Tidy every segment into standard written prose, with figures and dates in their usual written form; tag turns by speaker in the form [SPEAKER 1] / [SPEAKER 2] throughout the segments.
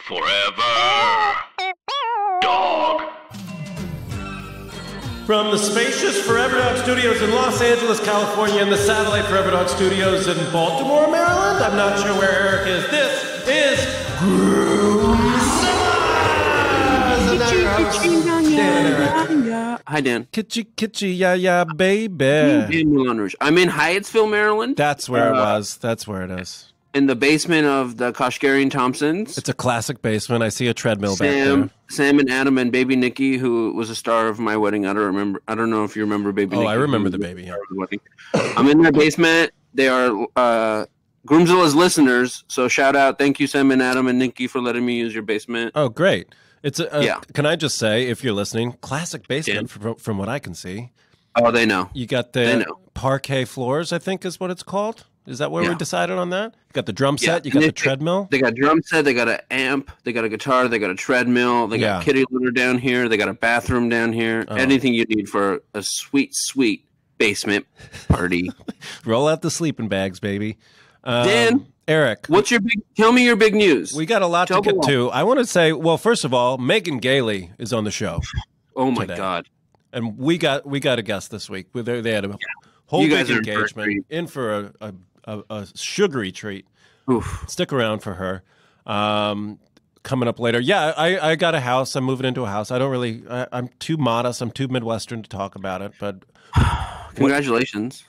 [SPEAKER 1] Forever. Dog.
[SPEAKER 2] From the spacious Forever Dog Studios in Los Angeles, California, and the satellite Forever Dog Studios in Baltimore, Maryland. I'm not sure where Eric is. This is
[SPEAKER 3] Hi, Dan.
[SPEAKER 2] Kitschy, yeah, baby.
[SPEAKER 3] In Moulin Rouge. I'm in Hyattsville, Maryland.
[SPEAKER 2] That's where it was. That's where it is.
[SPEAKER 3] In the basement of the Koshgarian Thompsons.
[SPEAKER 2] It's a classic basement. I see a treadmill back there.
[SPEAKER 3] Sam and Adam and baby Nikki, who was a star of my wedding. I don't know if you remember baby Nikki.
[SPEAKER 2] Oh, I remember the baby. Yeah.
[SPEAKER 3] I'm in their basement. They are Groomzilla's listeners. So shout out. Thank you, Sam and Adam and Nikki, for letting me use your basement.
[SPEAKER 2] Oh, great. It's Can I just say, if you're listening, classic basement from what I can see.
[SPEAKER 3] Oh, they know.
[SPEAKER 2] You got the parquet floors, I think is what it's called. Is that where we decided on that? You got the drum set, you got the treadmill.
[SPEAKER 3] They got a drum set, they got an amp, they got a guitar, they got a treadmill, they got a kitty litter down here, they got a bathroom down here. Oh. Anything you need for a sweet, sweet basement party.
[SPEAKER 2] Roll out the sleeping bags, baby.
[SPEAKER 3] Dan,
[SPEAKER 2] Eric,
[SPEAKER 3] tell me your big news.
[SPEAKER 2] We got a lot to get to. I want to say, well, first of all, Megan Gailey is on the show.
[SPEAKER 3] Oh my God.
[SPEAKER 2] And we got a guest this week. They had a whole big engagement in for a sugary treat.
[SPEAKER 3] Oof.
[SPEAKER 2] Stick around for her. Coming up later. Yeah, I got a house. I'm moving into a house. I'm too modest. I'm too Midwestern to talk about it. But
[SPEAKER 3] congratulations.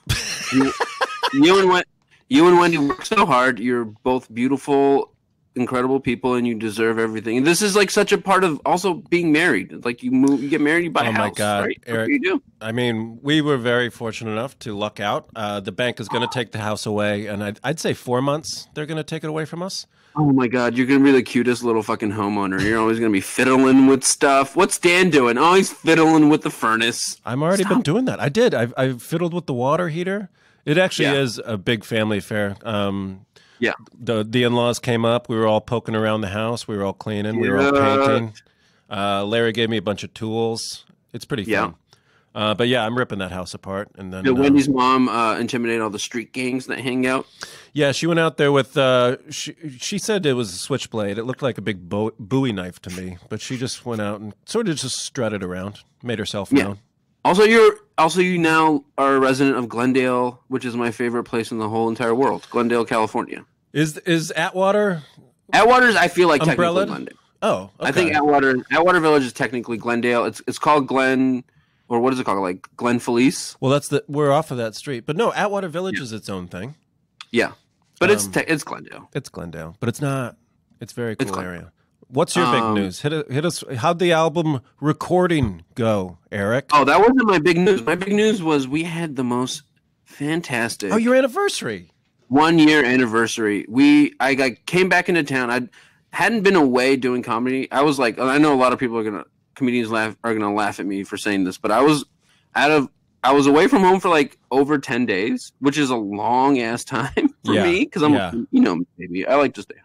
[SPEAKER 3] You and Wendy work so hard. You're both beautiful, incredible people, and you deserve everything. And this is like such a part of also being married. Like you get married, you buy a house. Oh my God, right?
[SPEAKER 2] Eric!
[SPEAKER 3] You do.
[SPEAKER 2] I mean, we were very fortunate enough to luck out. The bank is going to take the house away, and I'd say 4 months they're going to take it away from us.
[SPEAKER 3] Oh my God, you're going to be the cutest little fucking homeowner. You're always going to be fiddling with stuff. What's Dan doing? Oh, he's fiddling with the furnace.
[SPEAKER 2] I've already been doing that. I did. I fiddled with the water heater. It actually is a big family affair. The in-laws came up. We were all poking around the house. We were all cleaning. We were all painting. Larry gave me a bunch of tools. It's pretty fun. But yeah, I'm ripping that house apart. And then
[SPEAKER 3] did Wendy's mom intimidate all the street gangs that hang out?
[SPEAKER 2] Yeah, she went out there with. She said it was a switchblade. It looked like a big Bowie knife to me. But she just went out and sort of just strutted around, made herself known.
[SPEAKER 3] Also, you now are a resident of Glendale, which is my favorite place in the whole entire world. Glendale, California.
[SPEAKER 2] Is Atwater?
[SPEAKER 3] Atwater's, I feel like
[SPEAKER 2] umbrella?
[SPEAKER 3] Technically Glendale.
[SPEAKER 2] Oh, okay.
[SPEAKER 3] I think Atwater Village is technically Glendale. It's called Glen, or what is it called? Like Glen Felice.
[SPEAKER 2] Well, we're off of that street, but no, Atwater Village is its own thing.
[SPEAKER 3] Yeah, but it's Glendale.
[SPEAKER 2] It's Glendale, but it's not. It's a very cool area. What's your big news? Hit us. How'd the album recording go, Eric?
[SPEAKER 3] Oh, that wasn't my big news. My big news was we had the most fantastic.
[SPEAKER 2] Oh, your anniversary.
[SPEAKER 3] 1 year anniversary. I came back into town. I hadn't been away doing comedy. I was like, I know a lot of people comedians are gonna laugh at me for saying this, but I was away from home for like over 10 days, which is a long ass time for me because I'm maybe I like to stay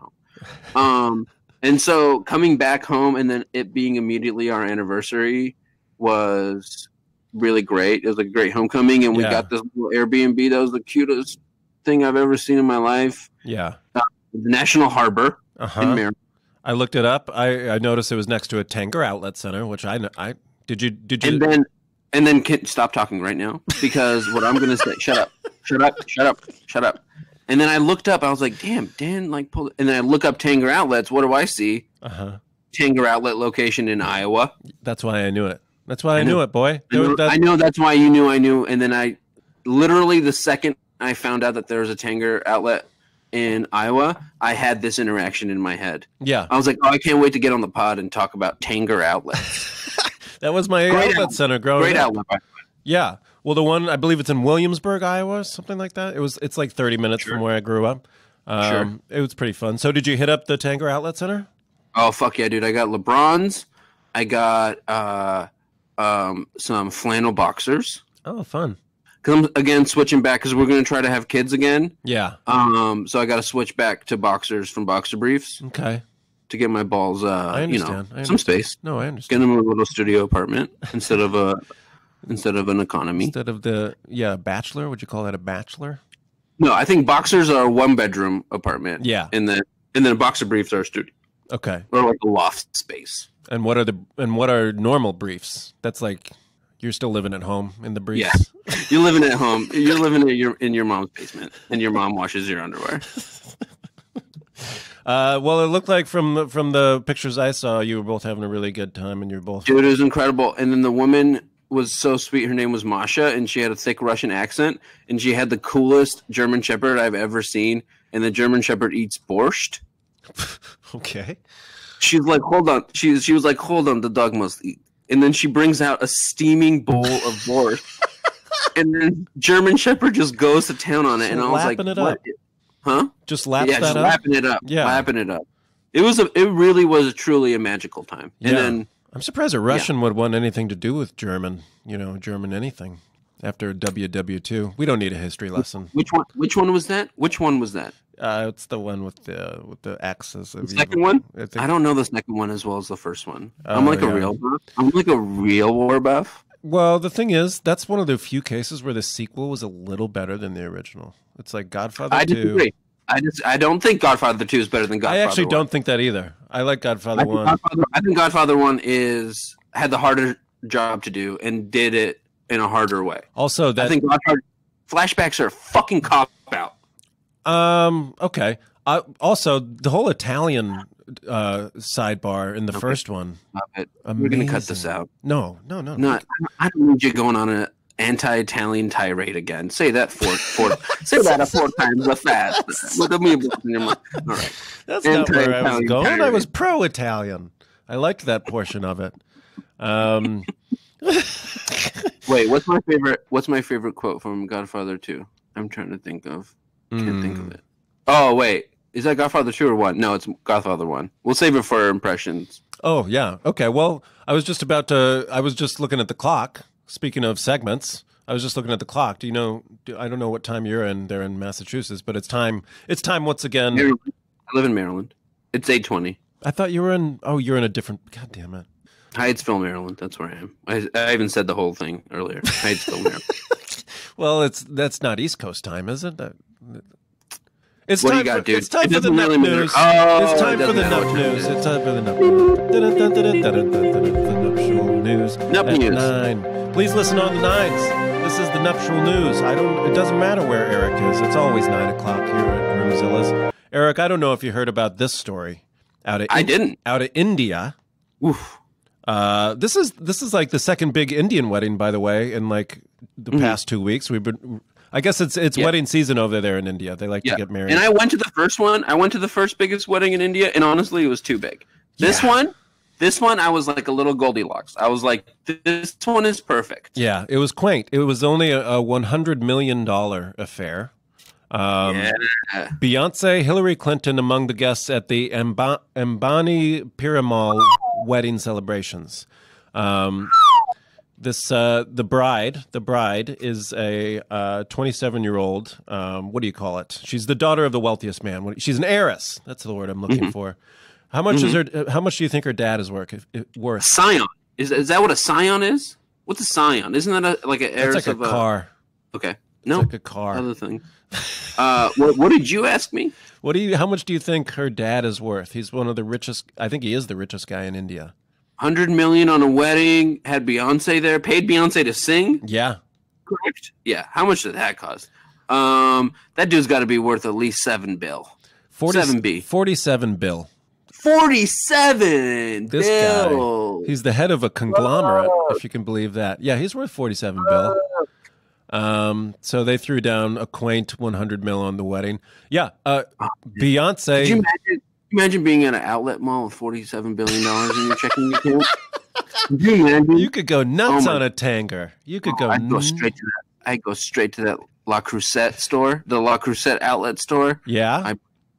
[SPEAKER 3] home. And so coming back home and then it being immediately our anniversary was really great. It was a great homecoming, and we got this little Airbnb that was the cutest thing I've ever seen in my life.
[SPEAKER 2] Yeah.
[SPEAKER 3] The National Harbor in Maryland.
[SPEAKER 2] I looked it up. I noticed it was next to a Tanger Outlet Center, which I did you
[SPEAKER 3] and then stop talking right now, because what I'm going to say, shut up. And then I looked up. I was like, "Damn, Dan!" Like, pulled. And then I look up Tanger Outlets. What do I see? Tanger Outlet location in Iowa.
[SPEAKER 2] That's why I knew it. That's why I knew it, boy.
[SPEAKER 3] I know. That's why you knew. I knew. And then I, literally, the second I found out that there was a Tanger Outlet in Iowa, I had this interaction in my head.
[SPEAKER 2] Yeah,
[SPEAKER 3] I was like, "Oh, I can't wait to get on the pod and talk about Tanger Outlets."
[SPEAKER 2] That was my outlet center growing up.
[SPEAKER 3] Great outlet.
[SPEAKER 2] Yeah. Well, the one, I believe it's in Williamsburg, Iowa, something like that. It's like 30 minutes from where I grew up. It was pretty fun. So did you hit up the Tanger Outlet Center?
[SPEAKER 3] Oh, fuck yeah, dude. I got LeBrons. I got some flannel boxers.
[SPEAKER 2] Oh, fun.
[SPEAKER 3] Because I'm, again, switching back because we're going to try to have kids again.
[SPEAKER 2] Yeah.
[SPEAKER 3] So I got to switch back to boxers from boxer briefs.
[SPEAKER 2] Okay.
[SPEAKER 3] To get my balls,
[SPEAKER 2] I understand.
[SPEAKER 3] Some space.
[SPEAKER 2] No, I understand.
[SPEAKER 3] Get them a little studio apartment instead of an economy.
[SPEAKER 2] Instead of bachelor. Would you call that a bachelor?
[SPEAKER 3] No, I think boxers are a 1-bedroom apartment.
[SPEAKER 2] Yeah.
[SPEAKER 3] And then boxer briefs are a studio.
[SPEAKER 2] Okay.
[SPEAKER 3] Or like a loft space.
[SPEAKER 2] And what are normal briefs? That's like you're still living at home in the briefs.
[SPEAKER 3] Yeah, you're living at home. You're living in your mom's basement, and your mom washes your underwear.
[SPEAKER 2] Well, it looked like from the pictures I saw, you were both having a really good time, and you're both.
[SPEAKER 3] Dude, it was incredible. And then the woman was so sweet. Her name was Masha, and she had a thick Russian accent, and she had the coolest German Shepherd I've ever seen. And the German Shepherd eats borscht.
[SPEAKER 2] Okay.
[SPEAKER 3] She's like, hold on. She was like, hold on, the dog must eat. And then she brings out a steaming bowl of borscht. And then German Shepherd just goes to town on it.
[SPEAKER 2] So
[SPEAKER 3] and I was like,
[SPEAKER 2] it
[SPEAKER 3] what?
[SPEAKER 2] Up.
[SPEAKER 3] Huh?
[SPEAKER 2] Just laps that
[SPEAKER 3] just
[SPEAKER 2] up?
[SPEAKER 3] lapping it up.
[SPEAKER 2] Yeah.
[SPEAKER 3] Lapping it up. It really was truly a magical time. And then
[SPEAKER 2] I'm surprised a Russian would want anything to do with German, German anything after WW2. We don't need a history lesson.
[SPEAKER 3] Which one was that? Which one was that?
[SPEAKER 2] It's the one with the axes.
[SPEAKER 3] The second one? I don't know the second one as well as the first one. I'm like a real buff. I'm like a real war buff.
[SPEAKER 2] Well, the thing is, that's one of the few cases where the sequel was a little better than the original. It's like Godfather 2.
[SPEAKER 3] I disagree. I don't think Godfather 2 is better than Godfather 1.
[SPEAKER 2] I actually don't think that either. I like Godfather 1.
[SPEAKER 3] I think Godfather 1 had the harder job to do and did it in a harder way.
[SPEAKER 2] Also,
[SPEAKER 3] I think Godfather flashbacks are a fucking cop out.
[SPEAKER 2] Okay. Also, the whole Italian sidebar in the first one.
[SPEAKER 3] We're gonna cut this out.
[SPEAKER 2] No.
[SPEAKER 3] I don't need you going on an anti-Italian tirade again. Say that four say that 4 times as fast. With the amoebas in your mouth. All right.
[SPEAKER 2] That's not where I was going. Tirade. I was pro-Italian. I liked that portion of it.
[SPEAKER 3] Wait, what's my favorite quote from Godfather 2? I'm trying to think of. Can't think of it. Oh wait, is that Godfather 2 or 1? No, it's Godfather 1. We'll save it for impressions.
[SPEAKER 2] Oh yeah, okay. Well, I was just looking at the clock. Speaking of segments, I was just looking at the clock. I don't know what time you're in there in Massachusetts, but it's time. It's time once again.
[SPEAKER 3] Maryland. I live in Maryland. It's 8:20.
[SPEAKER 2] I thought you were in. Oh, you're in a different. God damn it.
[SPEAKER 3] Hyattsville, Maryland. That's where I am. I even said the whole thing earlier. Hyattsville, Maryland.
[SPEAKER 2] Well, that's not East Coast time, is it? It's
[SPEAKER 3] what
[SPEAKER 2] time
[SPEAKER 3] do you got, dude?
[SPEAKER 2] It's time for the Nup News. It's time for the Nup News. It's time for the Nup News.
[SPEAKER 3] Nup News.
[SPEAKER 2] 9. Please listen on the 9s. This is the Nuptial News. It doesn't matter where Eric is. It's always 9 o'clock here at Roomzilla's. Eric, I don't know if you heard about this story
[SPEAKER 3] I didn't.
[SPEAKER 2] Out of India.
[SPEAKER 3] Oof.
[SPEAKER 2] This is like the second big Indian wedding, by the way, in like the past 2 weeks. I guess it's wedding season over there in India. They like to get married.
[SPEAKER 3] And I went to the first one. I went to the first biggest wedding in India, and honestly, it was too big. This one, I was like a little Goldilocks. I was like, this one is perfect.
[SPEAKER 2] Yeah, it was quaint. It was only a $100 million affair. Beyonce, Hillary Clinton among the guests at the Ambani Piramal wedding celebrations. The bride is a 27-year-old. What do you call it? She's the daughter of the wealthiest man. She's an heiress. That's the word I'm looking for. How much How much do you think her dad is worth?
[SPEAKER 3] Scion. Is that what a scion is? What's a scion? Isn't that like an heiress?
[SPEAKER 2] It's like a car.
[SPEAKER 3] Okay. No.
[SPEAKER 2] It's like a car.
[SPEAKER 3] Other thing. What did you ask me?
[SPEAKER 2] How much do you think her dad is worth? He's one of the richest. I think he is the richest guy in India.
[SPEAKER 3] $100 million on a wedding. Had Beyonce there. Paid Beyonce to sing.
[SPEAKER 2] Yeah.
[SPEAKER 3] Correct. Yeah. How much did that cost? That dude's got to be worth at least $7 billion.
[SPEAKER 2] 47 bill.
[SPEAKER 3] 47
[SPEAKER 2] This
[SPEAKER 3] bill.
[SPEAKER 2] guy. He's the head of a conglomerate, if you can believe that. Yeah, he's worth 47 bill. So they threw down a quaint 100 mil on the wedding. Yeah. Beyonce.
[SPEAKER 3] Could you imagine being at an outlet mall with $47 billion in your checking account? Could you imagine?
[SPEAKER 2] You could go nuts on a Tanger. You could go.
[SPEAKER 3] I'd go straight to that. I'd go straight to that La Crusette store, the La Crusette outlet store.
[SPEAKER 2] Yeah.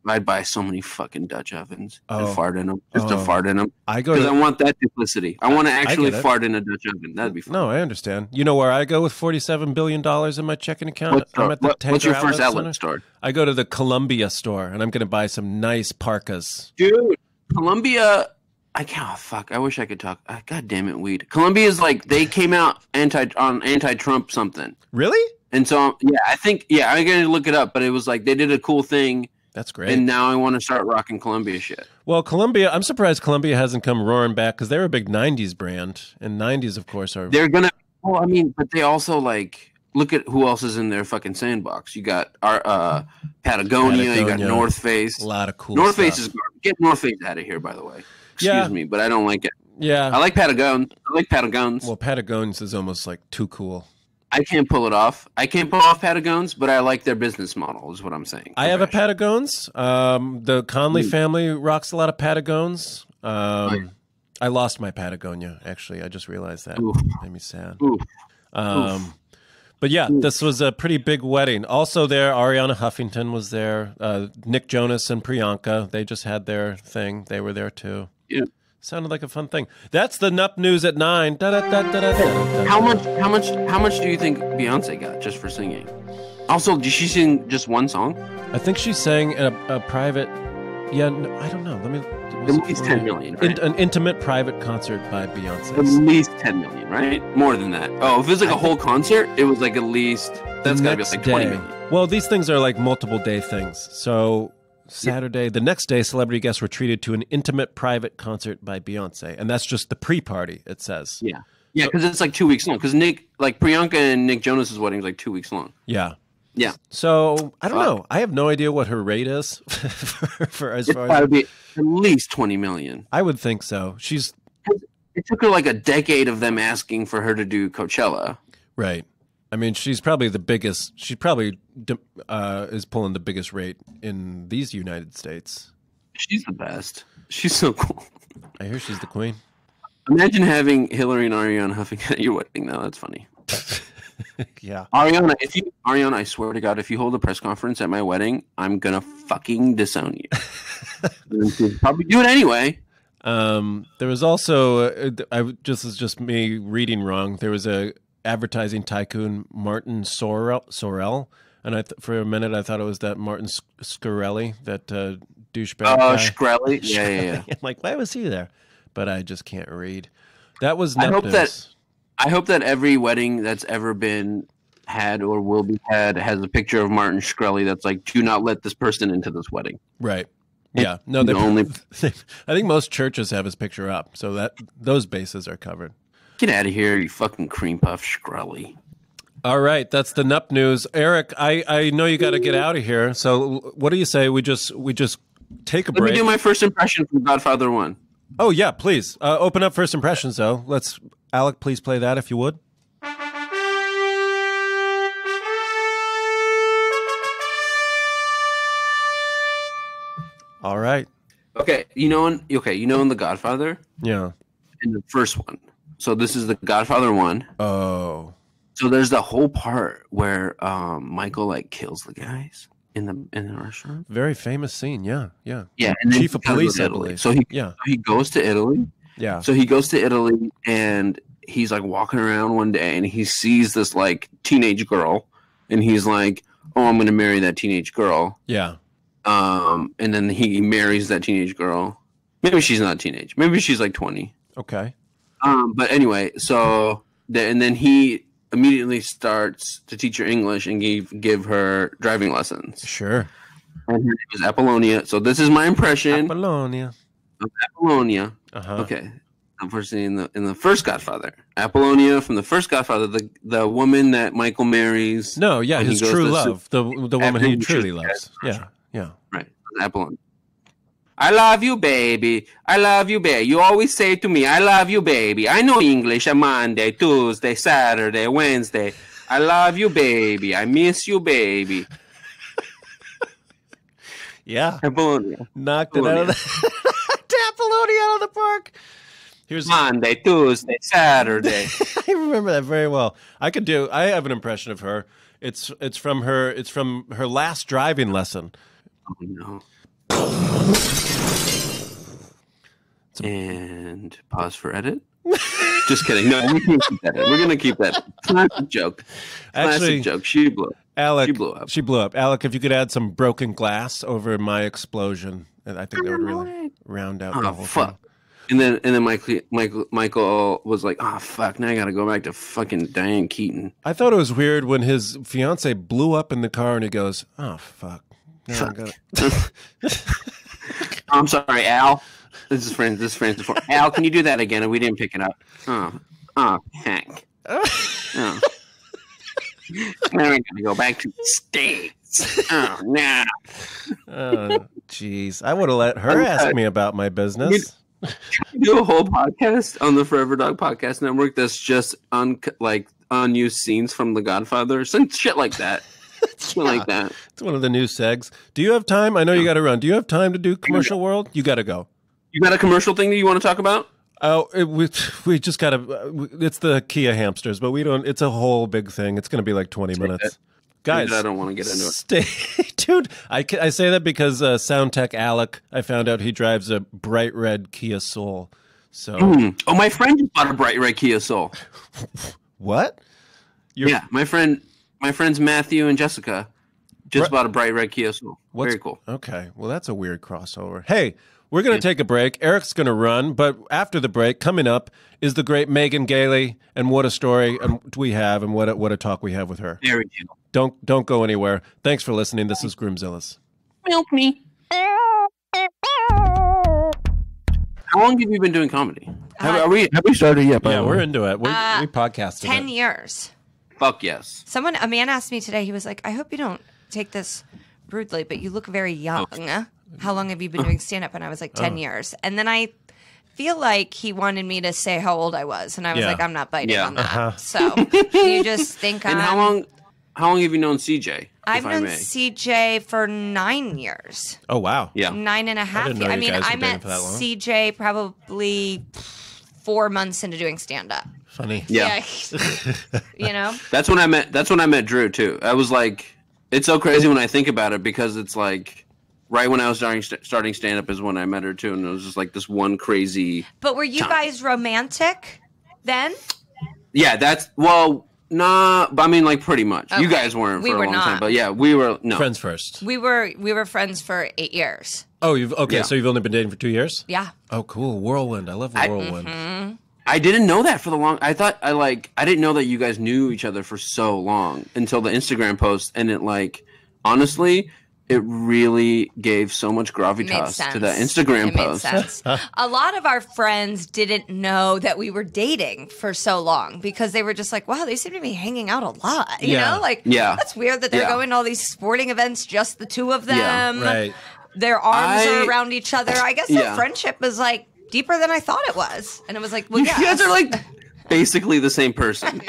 [SPEAKER 3] I'd buy so many fucking Dutch ovens and fart in them. Just to fart in them.
[SPEAKER 2] Because
[SPEAKER 3] I want that duplicity. I want to actually fart in a Dutch oven. That'd be fun.
[SPEAKER 2] No, I understand. You know where I go with $47 billion in my checking account?
[SPEAKER 3] What's your first outlet store?
[SPEAKER 2] I go to the Columbia store, and I'm going to buy some nice parkas.
[SPEAKER 3] Dude, Columbia... I can't. Oh, fuck. I wish I could talk. God damn it, weed. Columbia is like, they came out anti-Trump something.
[SPEAKER 2] Really?
[SPEAKER 3] And so, I think, I'm going to look it up, but it was like, they did a cool thing
[SPEAKER 2] That's great.
[SPEAKER 3] And now I want to start rocking Columbia shit.
[SPEAKER 2] Well, Columbia, I'm surprised Columbia hasn't come roaring back because they're a big 90s brand. And 90s, of course, are...
[SPEAKER 3] They're going to... Well, I mean, but they also, like... Look at who else is in their fucking sandbox. You got our Patagonia, you got North Face.
[SPEAKER 2] A lot of cool
[SPEAKER 3] North
[SPEAKER 2] stuff.
[SPEAKER 3] Face is garbage. Get North Face out of here, by the way. Excuse me, but I don't like it.
[SPEAKER 2] Yeah.
[SPEAKER 3] I like Patagons.
[SPEAKER 2] Well, Patagons is almost like too cool.
[SPEAKER 3] I can't pull it off. I can't pull off Patagons, but I like their business model, is what I'm saying.
[SPEAKER 2] I have a Patagons. The Conley family rocks a lot of Patagons. I lost my Patagonia, actually. I just realized that.
[SPEAKER 3] Oof.
[SPEAKER 2] Made me sad.
[SPEAKER 3] Oof.
[SPEAKER 2] But yeah, this was a pretty big wedding. Also there, Ariana Huffington was there. Nick Jonas and Priyanka, they just had their thing. They were there too.
[SPEAKER 3] Yeah.
[SPEAKER 2] Sounded like a fun thing. That's the Nup News at 9.
[SPEAKER 3] How much do you think Beyonce got just for singing? Also, did she sing just one song?
[SPEAKER 2] I think she sang a private. Yeah, no, I don't know. Let me.
[SPEAKER 3] At least 10 million. Right?
[SPEAKER 2] An intimate private concert by Beyonce.
[SPEAKER 3] At least 10 million, right? More than that. Oh, if it was like a whole concert, it was like at least. That's got to be like 20 million.
[SPEAKER 2] Well, these things are like multiple day things. So Saturday, the next day, celebrity guests were treated to an intimate private concert by Beyonce, and that's just the pre-party. It says.
[SPEAKER 3] Yeah, because it's like 2 weeks long. Because Priyanka and Nick Jonas's wedding is like 2 weeks long.
[SPEAKER 2] Yeah.
[SPEAKER 3] Yeah.
[SPEAKER 2] So I don't know. I have no idea what her rate is for as far as.
[SPEAKER 3] Be at least 20 million.
[SPEAKER 2] I would think so.
[SPEAKER 3] It took her like a decade of them asking for her to do Coachella.
[SPEAKER 2] Right. I mean, she's probably the biggest. She probably is pulling the biggest rate in these United States.
[SPEAKER 3] She's the best. She's so cool.
[SPEAKER 2] I hear she's the queen.
[SPEAKER 3] Imagine having Hillary and Ariana Huffington at your wedding. Now that's funny.
[SPEAKER 2] Yeah.
[SPEAKER 3] Ariana, I swear to God, if you hold a press conference at my wedding, I'm gonna fucking disown you. Probably do it anyway.
[SPEAKER 2] There was also this is just me reading wrong. There was a advertising tycoon, Martin Sorrell, and for a minute I thought it was that Martin Scarelli, that douchebag.
[SPEAKER 3] Oh, Shkreli. Yeah.
[SPEAKER 2] I'm like, why was he there? But I just can't read. That was.
[SPEAKER 3] I hope that every wedding that's ever been had or will be had has a picture of Martin Shkreli that's like, do not let this person into this wedding.
[SPEAKER 2] Right. Yeah. No, I think most churches have his picture up, so that those bases are covered.
[SPEAKER 3] Get out of here, you fucking cream puff Shkreli.
[SPEAKER 2] All right, that's the Nup News. Eric, I know you got to get out of here, so what do you say we just take a break?
[SPEAKER 3] Let me do my first impression from Godfather 1.
[SPEAKER 2] Oh, yeah, please. Open up first impressions, though. Alec, please play that if you would. All right.
[SPEAKER 3] Okay, you know in The Godfather?
[SPEAKER 2] Yeah.
[SPEAKER 3] In the first one. So this is The Godfather 1.
[SPEAKER 2] Oh.
[SPEAKER 3] So there's the whole part where Michael like kills the guys in the restaurant.
[SPEAKER 2] Very famous scene, yeah.
[SPEAKER 3] Yeah, and
[SPEAKER 2] Chief of police, I believe.
[SPEAKER 3] So he goes to Italy.
[SPEAKER 2] Yeah.
[SPEAKER 3] So he goes to Italy and he's like walking around one day and he sees this like teenage girl and he's like, "Oh, I'm going to marry that teenage girl."
[SPEAKER 2] Yeah.
[SPEAKER 3] And then he marries that teenage girl. Maybe she's not teenage. Maybe she's like 20.
[SPEAKER 2] Okay.
[SPEAKER 3] But anyway, so and then he immediately starts to teach her English and give her driving lessons.
[SPEAKER 2] Sure.
[SPEAKER 3] And her name is Apollonia. So this is my impression.
[SPEAKER 2] Apollonia.
[SPEAKER 3] Of Apollonia.
[SPEAKER 2] Uh-huh.
[SPEAKER 3] Okay. Unfortunately, in the first Godfather, Apollonia from the first Godfather, the woman that Michael marries.
[SPEAKER 2] No, yeah, his true love, the woman he truly loves. Yeah.
[SPEAKER 3] Right, Apollonia. I love you, baby. I love you, baby. You always say to me, "I love you, baby." I know English. On Monday, Tuesday, Saturday, Wednesday. I love you, baby. I miss you, baby.
[SPEAKER 2] Yeah,
[SPEAKER 3] Apollonia
[SPEAKER 2] knocked it out of the Apollonia out of the park. Here's
[SPEAKER 3] Monday, Tuesday, Saturday.
[SPEAKER 2] I remember that very well. I have an impression of her. It's from her last driving lesson.
[SPEAKER 3] Oh no. And pause for edit. Just kidding. No, we can't keep that in. We're gonna keep that. Classic joke. Classic joke. She blew up.
[SPEAKER 2] Alec,
[SPEAKER 3] she blew up.
[SPEAKER 2] Alec, if you could add some broken glass over my explosion, I think that would really round out the whole thing.
[SPEAKER 3] And then Michael was like, "Oh fuck! Now I gotta go back to fucking Diane Keaton."
[SPEAKER 2] I thought it was weird when his fiance blew up in the car and he goes, "Oh fuck!
[SPEAKER 3] I'm sorry, Al. This is friends before. Al, can you do that again? And we didn't pick it up. Heck. Oh. Now we're gonna go back to the States. Oh no.
[SPEAKER 2] Oh, jeez. I would have let her ask me about my business.
[SPEAKER 3] Do a whole podcast on the Forever Dog Podcast Network that's just unused scenes from The Godfather, some shit like that. Like that.
[SPEAKER 2] It's one of the new segs. Do you have time? I know you got to run. Do you have time to do Commercial World? You got to go. You
[SPEAKER 3] got a commercial thing that you want to talk about?
[SPEAKER 2] Oh, we just got to. It's the Kia hamsters, but we don't. It's a whole big thing. It's going to be like 20 minutes. Guys,
[SPEAKER 3] I don't want to get into it.
[SPEAKER 2] Dude, I say that because sound tech Alec, I found out he drives a bright red Kia Soul. So,
[SPEAKER 3] oh, my friend just bought a bright red Kia Soul.
[SPEAKER 2] What?
[SPEAKER 3] Yeah, my friends Matthew and Jessica just bought a bright red Kia Soul. Very cool.
[SPEAKER 2] Okay, well that's a weird crossover. Hey, we're going to take a break. Eric's going to run, but after the break, coming up is the great Megan Gailey, and what a story we have, and what a talk we have with her.
[SPEAKER 3] There we go.
[SPEAKER 2] Don't go anywhere. Thanks for listening. This is Groomzilla's.
[SPEAKER 3] Milk me. How long have you been doing comedy? Have we started yet?
[SPEAKER 2] Yeah, we're into it. We podcasted
[SPEAKER 4] 10 years.
[SPEAKER 3] Fuck yes.
[SPEAKER 4] A man asked me today, he was like, I hope you don't take this rudely, but you look very young. How long have you been doing stand-up? And I was like, 10 years. And then I feel like he wanted me to say how old I was. And I was like, I'm not biting on that. So you just think
[SPEAKER 3] And how long have you known CJ?
[SPEAKER 4] I've known CJ for 9 years.
[SPEAKER 2] Oh, wow.
[SPEAKER 3] Yeah.
[SPEAKER 4] 9.5 years. I mean, I met CJ probably 4 months into doing stand-up.
[SPEAKER 2] Funny.
[SPEAKER 3] Yeah.
[SPEAKER 4] You know?
[SPEAKER 3] That's when I met Drew, too. I was like, it's so crazy when I think about it, because it's like, right when I was starting stand-up is when I met her, too. And it was just like this one crazy
[SPEAKER 4] But were you guys romantic then?
[SPEAKER 3] Yeah, but I mean, like, pretty much. Okay. You guys weren't for a long time, but yeah, we were
[SPEAKER 2] friends first.
[SPEAKER 4] We were friends for 8 years.
[SPEAKER 2] Oh, so you've only been dating for 2 years?
[SPEAKER 4] Yeah.
[SPEAKER 2] Oh, cool. Whirlwind. I love whirlwind.
[SPEAKER 3] I didn't know that for the long. I didn't know that you guys knew each other for so long until the Instagram post, and it honestly, it really gave so much gravitas to that Instagram post.
[SPEAKER 4] Made sense. A lot of our friends didn't know that we were dating for so long because they were just like, wow, they seem to be hanging out a lot. You know? That's weird that they're going to all these sporting events, just the two of them.
[SPEAKER 2] Yeah, right.
[SPEAKER 4] Their arms are around each other. I guess their friendship was deeper than I thought it was. And it was like, well, yeah.
[SPEAKER 3] You guys are basically the same person.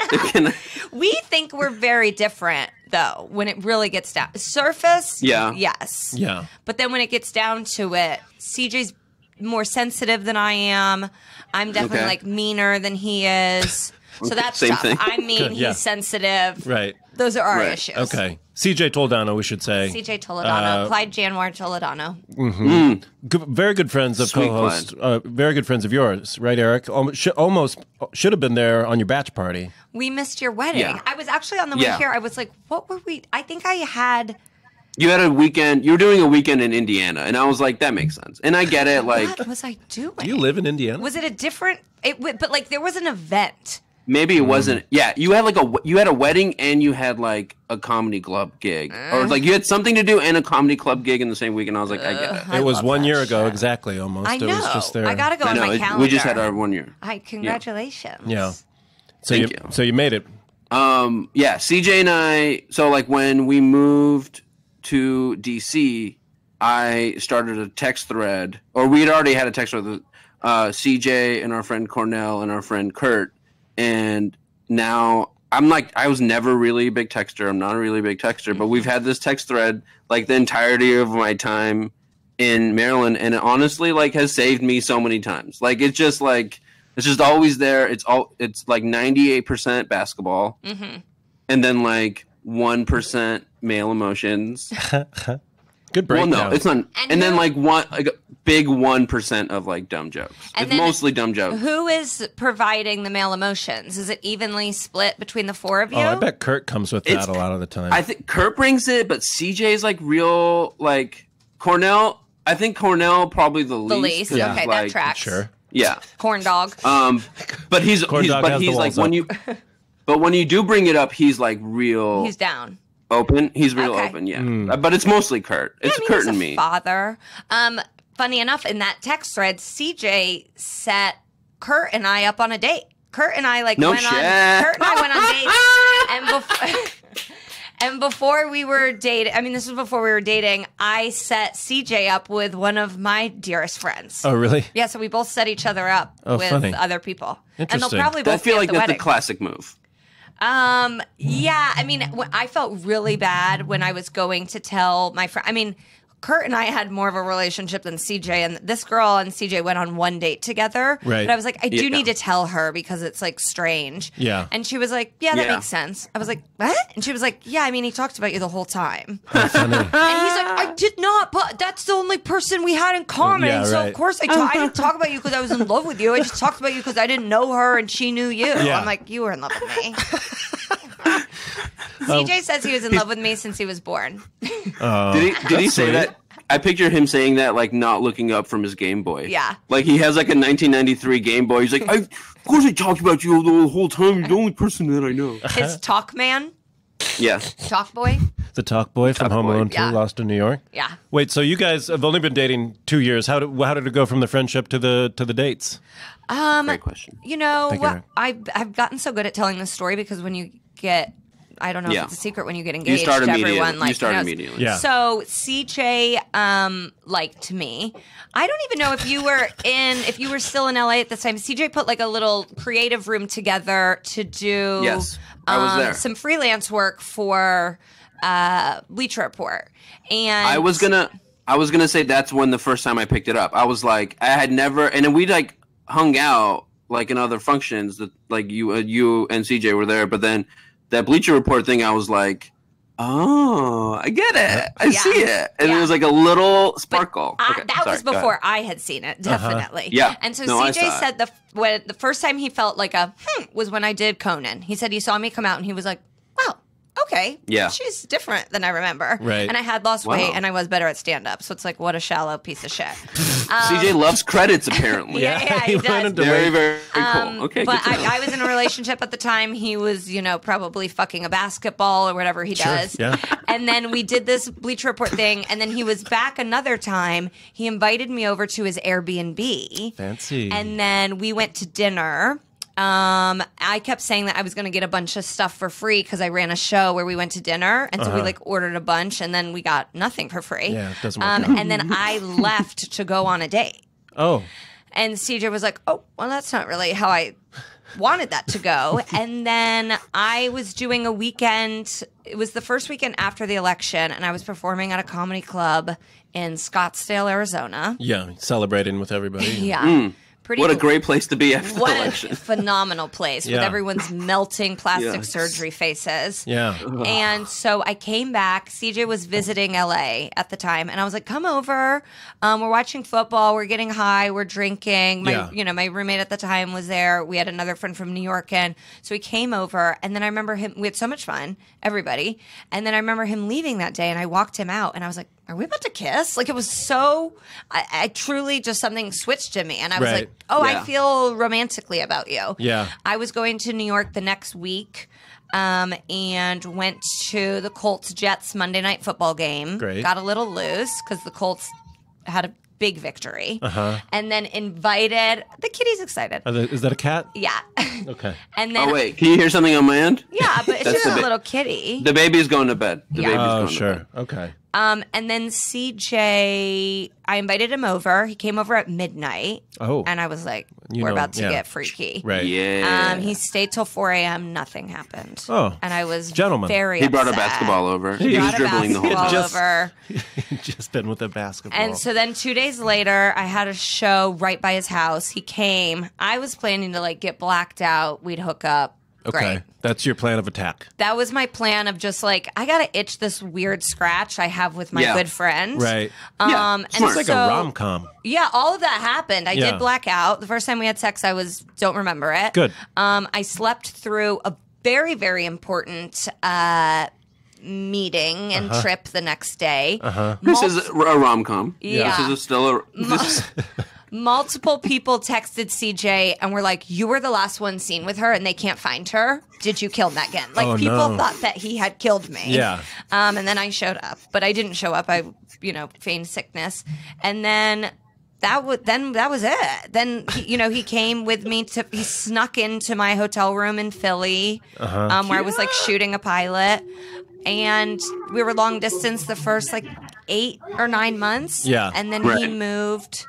[SPEAKER 4] We think we're very different, though, when it really gets down. Surface, yes.
[SPEAKER 2] Yeah.
[SPEAKER 4] But then when it gets down to it, CJ's more sensitive than I am. I'm definitely meaner than he is. So that's
[SPEAKER 3] same
[SPEAKER 4] tough.
[SPEAKER 3] thing.
[SPEAKER 4] I mean, he's sensitive.
[SPEAKER 2] Right.
[SPEAKER 4] Those are our issues.
[SPEAKER 2] Okay. CJ Toledano, we should say.
[SPEAKER 4] CJ Toledano. Clyde Januar Toledano.
[SPEAKER 2] Mm-hmm. Very good friends of co-host. Very good friends of yours, right, Eric? Almost should have been there on your batch party.
[SPEAKER 4] We missed your wedding. Yeah. I was actually on the way here. I was like, what were we? I think I had...
[SPEAKER 3] You had a weekend. You were doing a weekend in Indiana, and I was like, that makes sense. And I get it.
[SPEAKER 4] What was I doing?
[SPEAKER 2] Do you live in Indiana?
[SPEAKER 4] Was it a different... But there was an event.
[SPEAKER 3] Maybe it wasn't. Yeah, you had you had a wedding and you had a comedy club gig, or you had something to do and a comedy club gig in the same week. And I was like, I get it.
[SPEAKER 2] It was 1 year ago, exactly. Almost.
[SPEAKER 4] I know.
[SPEAKER 2] It was just there.
[SPEAKER 4] I gotta go on my calendar.
[SPEAKER 3] We just had our 1 year.
[SPEAKER 4] Congratulations.
[SPEAKER 2] Yeah.
[SPEAKER 3] Thank you.
[SPEAKER 2] So you made it.
[SPEAKER 3] Yeah. CJ and I. So when we moved to DC, I started a text thread, or we had already had a text thread with CJ and our friend Cornell and our friend Kurt. And now I was never really a big texter. I'm not a really big texter, but we've had this text thread the entirety of my time in Maryland. And it honestly has saved me so many times. It's just it's just always there. It's 98% basketball. Mm-hmm. And then 1% male emotions.
[SPEAKER 2] Good breakdown.
[SPEAKER 3] Well, no, it's not. And then a big 1% of dumb jokes. And it's mostly dumb jokes.
[SPEAKER 4] Who is providing the male emotions? Is it evenly split between the four of you?
[SPEAKER 2] Oh, I bet Kurt comes with that a lot of the time.
[SPEAKER 3] I think Kurt brings it, but CJ's real Cornell. I think Cornell probably the least.
[SPEAKER 4] The least. Okay, that tracks.
[SPEAKER 2] Sure.
[SPEAKER 3] Yeah.
[SPEAKER 4] Corn dog.
[SPEAKER 3] But he's when you do bring it up, he's real.
[SPEAKER 4] He's down.
[SPEAKER 3] open. He's real
[SPEAKER 4] Okay.
[SPEAKER 3] open, yeah. But it's mostly Kurt. It's Kurt
[SPEAKER 4] he's
[SPEAKER 3] and
[SPEAKER 4] a
[SPEAKER 3] me.
[SPEAKER 4] father. Funny enough, in that text thread, CJ set Kurt and I up on a date. Kurt and I
[SPEAKER 3] No
[SPEAKER 4] went
[SPEAKER 3] shit.
[SPEAKER 4] on. Kurt and I went on dates, and before we were dating. I mean, this was before we were dating. I set CJ up with one of my dearest friends.
[SPEAKER 2] Oh, really?
[SPEAKER 4] Yeah, so we both set each other up with
[SPEAKER 2] funny.
[SPEAKER 4] other people, and they'll
[SPEAKER 2] Interesting.
[SPEAKER 4] probably
[SPEAKER 3] I
[SPEAKER 4] both
[SPEAKER 3] feel
[SPEAKER 4] be
[SPEAKER 3] like
[SPEAKER 4] at the
[SPEAKER 3] that's
[SPEAKER 4] wedding.
[SPEAKER 3] a classic move.
[SPEAKER 4] Yeah, I mean, I felt really bad when I was going to tell my friend. I mean, Kurt and I had more of a relationship than CJ, and this girl and CJ went on one date together.
[SPEAKER 2] Right.
[SPEAKER 4] But I was like, I do need to tell her because it's like strange.
[SPEAKER 2] Yeah.
[SPEAKER 4] And she was like, yeah, that
[SPEAKER 3] Yeah.
[SPEAKER 4] makes sense. I was like, what? And she was like, yeah, I mean, he talked about you the whole time.
[SPEAKER 2] Funny.
[SPEAKER 4] And he's like, I did not, but that's the only person we had in common.
[SPEAKER 2] Yeah,
[SPEAKER 4] so
[SPEAKER 2] right.
[SPEAKER 4] of course I didn't talk about you because I was in love with you. I just talked about you because I didn't know her and she knew you.
[SPEAKER 2] Yeah.
[SPEAKER 4] I'm like, you were in love with me. CJ says he was in love with me since he was born.
[SPEAKER 3] Did he
[SPEAKER 2] that's
[SPEAKER 3] say
[SPEAKER 2] sweet.
[SPEAKER 3] that? I picture him saying that, like, not looking up from his Game Boy.
[SPEAKER 4] Yeah.
[SPEAKER 3] Like, he has, like, a 1993 Game Boy. He's like, of course I talked about you the whole time. You're the only person that I know.
[SPEAKER 4] His talk man,
[SPEAKER 3] Yeah.
[SPEAKER 4] talk boy.
[SPEAKER 2] The Talk Boy from Home
[SPEAKER 3] Boy.
[SPEAKER 2] Alone 2,
[SPEAKER 4] Yeah.
[SPEAKER 2] Lost in New York.
[SPEAKER 4] Yeah.
[SPEAKER 2] Wait, so you guys have only been dating 2 years. How did it go from the friendship to the dates?
[SPEAKER 3] Great question.
[SPEAKER 4] You know,
[SPEAKER 2] Thank you.
[SPEAKER 4] I've gotten so good at telling this story because when you get, I don't know
[SPEAKER 3] Yeah.
[SPEAKER 4] if it's a secret, when you get
[SPEAKER 3] You
[SPEAKER 4] engaged,
[SPEAKER 3] start immediately.
[SPEAKER 4] everyone like
[SPEAKER 3] You start
[SPEAKER 4] knows.
[SPEAKER 3] immediately.
[SPEAKER 2] Yeah.
[SPEAKER 4] So CJ liked me. I don't even know if you were still in LA at this time. CJ put like a little creative room together to do
[SPEAKER 3] Yes, I was there.
[SPEAKER 4] some freelance work for Bleacher Report. And
[SPEAKER 3] I was gonna say that's when the first time I picked it up. I was like, I had never, and then we like hung out like in other functions that like you and CJ were there, but then that Bleacher Report thing, I was like, oh, I get it, I see it, and it was like a little sparkle. Okay,
[SPEAKER 4] that
[SPEAKER 3] sorry,
[SPEAKER 4] was
[SPEAKER 3] go ahead.
[SPEAKER 4] before I had seen it, definitely.
[SPEAKER 3] Yeah.
[SPEAKER 4] And so
[SPEAKER 3] No, I
[SPEAKER 4] CJ
[SPEAKER 3] saw it.
[SPEAKER 4] said the first time he felt like was when I did Conan. He said he saw me come out and he was like, wow, okay,
[SPEAKER 3] Yeah.
[SPEAKER 4] she's different than I remember.
[SPEAKER 2] Right.
[SPEAKER 4] And I had lost
[SPEAKER 3] Wow.
[SPEAKER 4] weight and I was better at stand up. So it's like, what a shallow piece of shit.
[SPEAKER 3] CJ loves credits apparently.
[SPEAKER 4] Yeah, he does.
[SPEAKER 2] wanted to
[SPEAKER 3] Very,
[SPEAKER 2] wait.
[SPEAKER 3] very cool. Okay,
[SPEAKER 4] But
[SPEAKER 3] good to know.
[SPEAKER 4] I was in a relationship at the time. He was, probably fucking a basketball or whatever he does.
[SPEAKER 2] yeah.
[SPEAKER 4] And then we did this Bleacher Report thing. And then he was back another time. He invited me over to his Airbnb.
[SPEAKER 2] Fancy.
[SPEAKER 4] And then we went to dinner. I kept saying that I was going to get a bunch of stuff for free because I ran a show where we went to dinner. And so we like ordered a bunch and then we got nothing for free.
[SPEAKER 2] Yeah, it doesn't work out.
[SPEAKER 4] And then I left to go on a date.
[SPEAKER 2] Oh,
[SPEAKER 4] And CJ was like, oh, well, that's not really how I wanted that to go. And then I was doing a weekend. It was the first weekend after the election, and I was performing at a comedy club in Scottsdale, Arizona.
[SPEAKER 2] yeah, celebrating with everybody.
[SPEAKER 4] Yeah. Pretty
[SPEAKER 3] What a
[SPEAKER 4] cool.
[SPEAKER 3] great place to be after the
[SPEAKER 4] What
[SPEAKER 3] election.
[SPEAKER 4] a phenomenal place with
[SPEAKER 2] Yeah.
[SPEAKER 4] everyone's melting plastic
[SPEAKER 3] Yes.
[SPEAKER 4] surgery faces.
[SPEAKER 2] Yeah.
[SPEAKER 4] And so I came back. CJ was visiting LA at the time, and I was like, "Come over. We're watching football. We're getting high. We're drinking." My roommate at the time was there. We had another friend from New York, and so he came over. And then I remember him. We had so much fun, everybody. And then I remember him leaving that day, and I walked him out, and I was like, "Are we about to kiss?" Like it was so. I truly just something switched in me, and I was
[SPEAKER 2] Right.
[SPEAKER 4] like, "Oh,
[SPEAKER 3] Yeah.
[SPEAKER 4] I feel romantically about you."
[SPEAKER 2] Yeah.
[SPEAKER 4] I was going to New York the next week and went to the Colts Jets Monday Night Football game.
[SPEAKER 2] Great.
[SPEAKER 4] Got a little loose because the Colts had a big victory. And then invited the kitty's excited.
[SPEAKER 2] Is that a cat?
[SPEAKER 4] Yeah.
[SPEAKER 2] Okay.
[SPEAKER 4] And then
[SPEAKER 3] Oh wait, can you hear something on my end?
[SPEAKER 4] yeah, but
[SPEAKER 3] That's
[SPEAKER 4] she's a
[SPEAKER 3] the
[SPEAKER 4] little kitty.
[SPEAKER 3] The baby's going to bed. The
[SPEAKER 4] Yeah.
[SPEAKER 3] baby's
[SPEAKER 2] Oh,
[SPEAKER 3] going to
[SPEAKER 2] sure.
[SPEAKER 3] bed.
[SPEAKER 2] Okay.
[SPEAKER 4] And then CJ, I invited him over. He came over at midnight.
[SPEAKER 2] Oh.
[SPEAKER 4] And I was like,
[SPEAKER 2] You
[SPEAKER 4] we're
[SPEAKER 2] know,
[SPEAKER 4] about to
[SPEAKER 2] yeah.
[SPEAKER 4] get freaky.
[SPEAKER 2] Right.
[SPEAKER 3] Yeah.
[SPEAKER 4] He stayed till 4 a.m. Nothing happened.
[SPEAKER 2] Oh,
[SPEAKER 4] And I was
[SPEAKER 2] gentleman.
[SPEAKER 4] very
[SPEAKER 3] He brought a
[SPEAKER 4] upset.
[SPEAKER 3] basketball over.
[SPEAKER 4] He
[SPEAKER 3] He was
[SPEAKER 4] brought a
[SPEAKER 3] dribbling the whole
[SPEAKER 4] basketball
[SPEAKER 3] time.
[SPEAKER 2] Just-
[SPEAKER 4] over.
[SPEAKER 2] Just been with a basketball.
[SPEAKER 4] And so then 2 days later, I had a show right by his house. He came. I was planning to like get blacked out. We'd hook up.
[SPEAKER 2] okay,
[SPEAKER 4] Great.
[SPEAKER 2] that's your plan of attack.
[SPEAKER 4] That was my plan of just like, I got to itch this weird scratch I have with my
[SPEAKER 3] Yeah.
[SPEAKER 4] good friend.
[SPEAKER 2] Right.
[SPEAKER 3] Yeah,
[SPEAKER 4] And
[SPEAKER 3] smart.
[SPEAKER 2] It's like
[SPEAKER 4] so,
[SPEAKER 2] a rom-com.
[SPEAKER 4] Yeah, all of that happened. I
[SPEAKER 2] Yeah.
[SPEAKER 4] did black out. The first time we had sex, I don't remember it.
[SPEAKER 2] Good.
[SPEAKER 4] I slept through a very, very important meeting and trip the next day.
[SPEAKER 3] This is a rom-com.
[SPEAKER 4] Yeah.
[SPEAKER 3] This is still a. This,
[SPEAKER 4] multiple people texted CJ and were like, "You were the last one seen with her, and they can't find her. Did you kill Megan?" Like people thought that he had killed me.
[SPEAKER 2] Yeah.
[SPEAKER 4] And then I showed up, but I didn't show up. I, feigned sickness, and then. That was it. Then he came with me he snuck into my hotel room in Philly, where I was like shooting a pilot, and we were long distance the first like 8 or 9 months.
[SPEAKER 2] Yeah,
[SPEAKER 4] and then he moved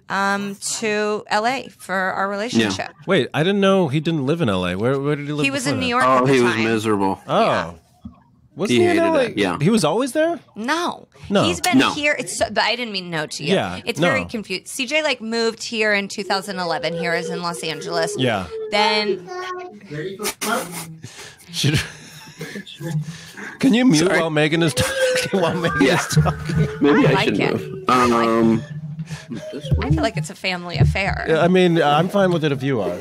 [SPEAKER 4] to LA for our relationship.
[SPEAKER 3] Yeah.
[SPEAKER 2] Wait, I didn't know he didn't live in LA. Where did he live?
[SPEAKER 4] He was
[SPEAKER 2] before
[SPEAKER 4] in
[SPEAKER 2] that?
[SPEAKER 4] New York. At the
[SPEAKER 3] he was
[SPEAKER 4] time.
[SPEAKER 3] miserable.
[SPEAKER 2] Oh.
[SPEAKER 4] Yeah.
[SPEAKER 2] Wasn't he in
[SPEAKER 3] hated
[SPEAKER 2] LA?
[SPEAKER 3] it, yeah.
[SPEAKER 2] He was always there?
[SPEAKER 4] No.
[SPEAKER 2] No.
[SPEAKER 4] He's been
[SPEAKER 3] No.
[SPEAKER 4] here. But I didn't mean no to you.
[SPEAKER 2] Yeah,
[SPEAKER 4] It's
[SPEAKER 2] no.
[SPEAKER 4] very confused. CJ like moved here in 2011. Here is in Los Angeles.
[SPEAKER 2] Yeah.
[SPEAKER 4] Then
[SPEAKER 2] Should- Can you mute
[SPEAKER 3] Sorry.
[SPEAKER 2] while Megan is talking? Is talking?
[SPEAKER 3] Maybe I
[SPEAKER 4] like
[SPEAKER 3] should
[SPEAKER 4] it.
[SPEAKER 3] move. This
[SPEAKER 4] I
[SPEAKER 3] way?
[SPEAKER 4] feel like it's a family affair.
[SPEAKER 2] I mean, I'm fine with it if you are.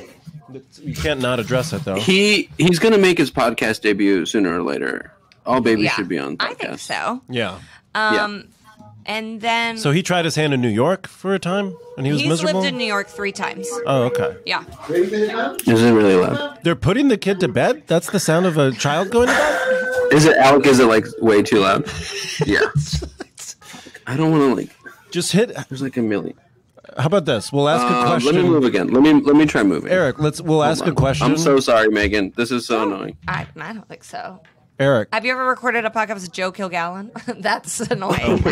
[SPEAKER 2] You can't not address it though.
[SPEAKER 3] He's gonna make his podcast debut sooner or later. All babies
[SPEAKER 4] Yeah,
[SPEAKER 3] should be on the podcast.
[SPEAKER 4] I think so.
[SPEAKER 2] Yeah.
[SPEAKER 4] And then
[SPEAKER 2] So he tried his hand in New York for a time, and he was
[SPEAKER 4] he's
[SPEAKER 2] miserable.
[SPEAKER 4] lived in New York 3 times.
[SPEAKER 2] Oh, okay.
[SPEAKER 4] Yeah.
[SPEAKER 3] Is it really loud?
[SPEAKER 2] They're putting the kid to bed. That's the sound of a child going to bed.
[SPEAKER 3] Is it Alec? Is it like way too loud? Yeah. I don't want to like.
[SPEAKER 2] Just hit.
[SPEAKER 3] There's like a million.
[SPEAKER 2] How about this? We'll ask a question.
[SPEAKER 3] Let me move again. Let me try moving.
[SPEAKER 2] Eric, we'll ask a question.
[SPEAKER 3] I'm so sorry, Megan. This is so annoying.
[SPEAKER 4] I don't think so.
[SPEAKER 2] Eric.
[SPEAKER 4] Have you ever recorded a podcast with Joe Kilgallen? That's annoying.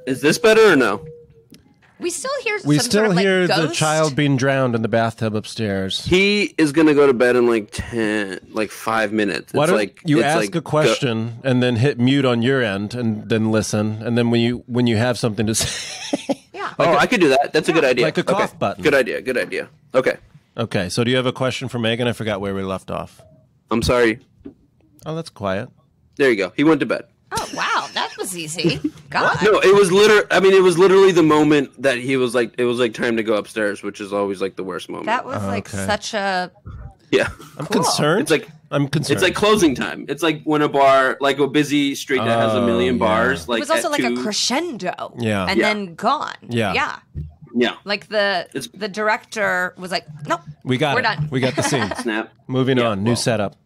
[SPEAKER 3] Is this better or no?
[SPEAKER 4] We still hear
[SPEAKER 2] We
[SPEAKER 4] some
[SPEAKER 2] still
[SPEAKER 4] sort of,
[SPEAKER 2] hear
[SPEAKER 4] like,
[SPEAKER 2] the
[SPEAKER 4] ghost.
[SPEAKER 2] child being drowned in the bathtub upstairs.
[SPEAKER 3] He is gonna go to bed in like 5 minutes.
[SPEAKER 2] Why
[SPEAKER 3] It's
[SPEAKER 2] don't
[SPEAKER 3] like
[SPEAKER 2] you
[SPEAKER 3] it's
[SPEAKER 2] ask
[SPEAKER 3] like
[SPEAKER 2] a question and then hit mute on your end and then listen, and then when you have something to say.
[SPEAKER 4] Yeah.
[SPEAKER 3] I could do that. That's a good idea.
[SPEAKER 2] like a cough
[SPEAKER 3] Okay.
[SPEAKER 2] button.
[SPEAKER 3] Good idea. Okay.
[SPEAKER 2] Okay, so do you have a question for Megan? I forgot where we left off.
[SPEAKER 3] I'm sorry.
[SPEAKER 2] Oh, that's quiet.
[SPEAKER 3] There you go. He went to bed.
[SPEAKER 4] Oh wow, that was easy. God.
[SPEAKER 3] No, it was literally the moment that he was like, it was like time to go upstairs, which is always like the worst moment.
[SPEAKER 4] That was like
[SPEAKER 2] okay.
[SPEAKER 4] such a
[SPEAKER 3] yeah.
[SPEAKER 2] I'm concerned.
[SPEAKER 3] It's like
[SPEAKER 2] I'm concerned.
[SPEAKER 3] It's like closing time. It's like when a bar, like a busy street that has a million
[SPEAKER 2] yeah.
[SPEAKER 3] bars. Like
[SPEAKER 4] it was also
[SPEAKER 3] at
[SPEAKER 4] like
[SPEAKER 3] 2,
[SPEAKER 4] a crescendo.
[SPEAKER 2] Yeah.
[SPEAKER 4] And
[SPEAKER 3] Yeah.
[SPEAKER 4] then gone.
[SPEAKER 2] Yeah.
[SPEAKER 4] Yeah.
[SPEAKER 3] Yeah.
[SPEAKER 4] Like the director was like, nope.
[SPEAKER 2] we got
[SPEAKER 4] we're
[SPEAKER 2] it.
[SPEAKER 4] done.
[SPEAKER 2] We got the scene.
[SPEAKER 3] Snap.
[SPEAKER 2] Moving
[SPEAKER 3] Yeah,
[SPEAKER 2] on. New
[SPEAKER 3] well.
[SPEAKER 2] setup.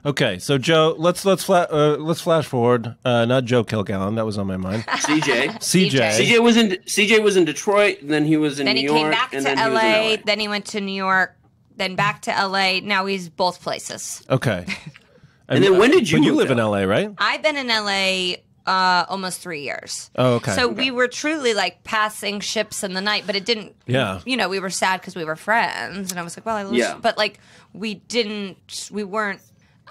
[SPEAKER 2] Okay, so Joe, let's flash forward. Not Joe Kilgallen, that was on my mind.
[SPEAKER 3] CJ.
[SPEAKER 2] CJ.
[SPEAKER 3] CJ was in Detroit. Then he was in
[SPEAKER 4] Then
[SPEAKER 3] New
[SPEAKER 4] he
[SPEAKER 3] York.
[SPEAKER 4] came back to
[SPEAKER 3] and then he was in
[SPEAKER 4] LA.
[SPEAKER 3] LA.
[SPEAKER 4] Then he went to New York. Then back to LA. Now he's both places.
[SPEAKER 2] Okay.
[SPEAKER 3] And then when did you
[SPEAKER 2] But you
[SPEAKER 3] move
[SPEAKER 2] live
[SPEAKER 3] to
[SPEAKER 2] in LA, right?
[SPEAKER 4] I've been in LA almost 3 years.
[SPEAKER 2] Oh, okay.
[SPEAKER 4] So we were truly like passing ships in the night, but it didn't.
[SPEAKER 2] Yeah.
[SPEAKER 4] You know, we were sad because we were friends, and I was like, well, I lose.
[SPEAKER 3] Yeah.
[SPEAKER 4] But like, we weren't.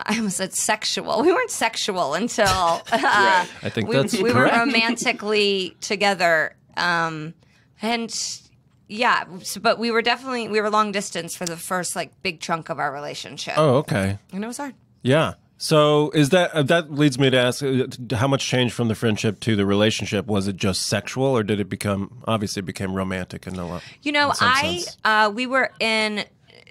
[SPEAKER 4] I almost said sexual. We weren't sexual until
[SPEAKER 2] I think that's
[SPEAKER 4] we were
[SPEAKER 2] correct.
[SPEAKER 4] romantically together. And yeah, but we were long distance for the first like big chunk of our relationship.
[SPEAKER 2] Oh, okay.
[SPEAKER 4] And it was hard.
[SPEAKER 2] Yeah. So is that leads me to ask how much changed from the friendship to the relationship? Was it just sexual, or did it became romantic in a lot?
[SPEAKER 4] You know,
[SPEAKER 2] in some sense?
[SPEAKER 4] we were in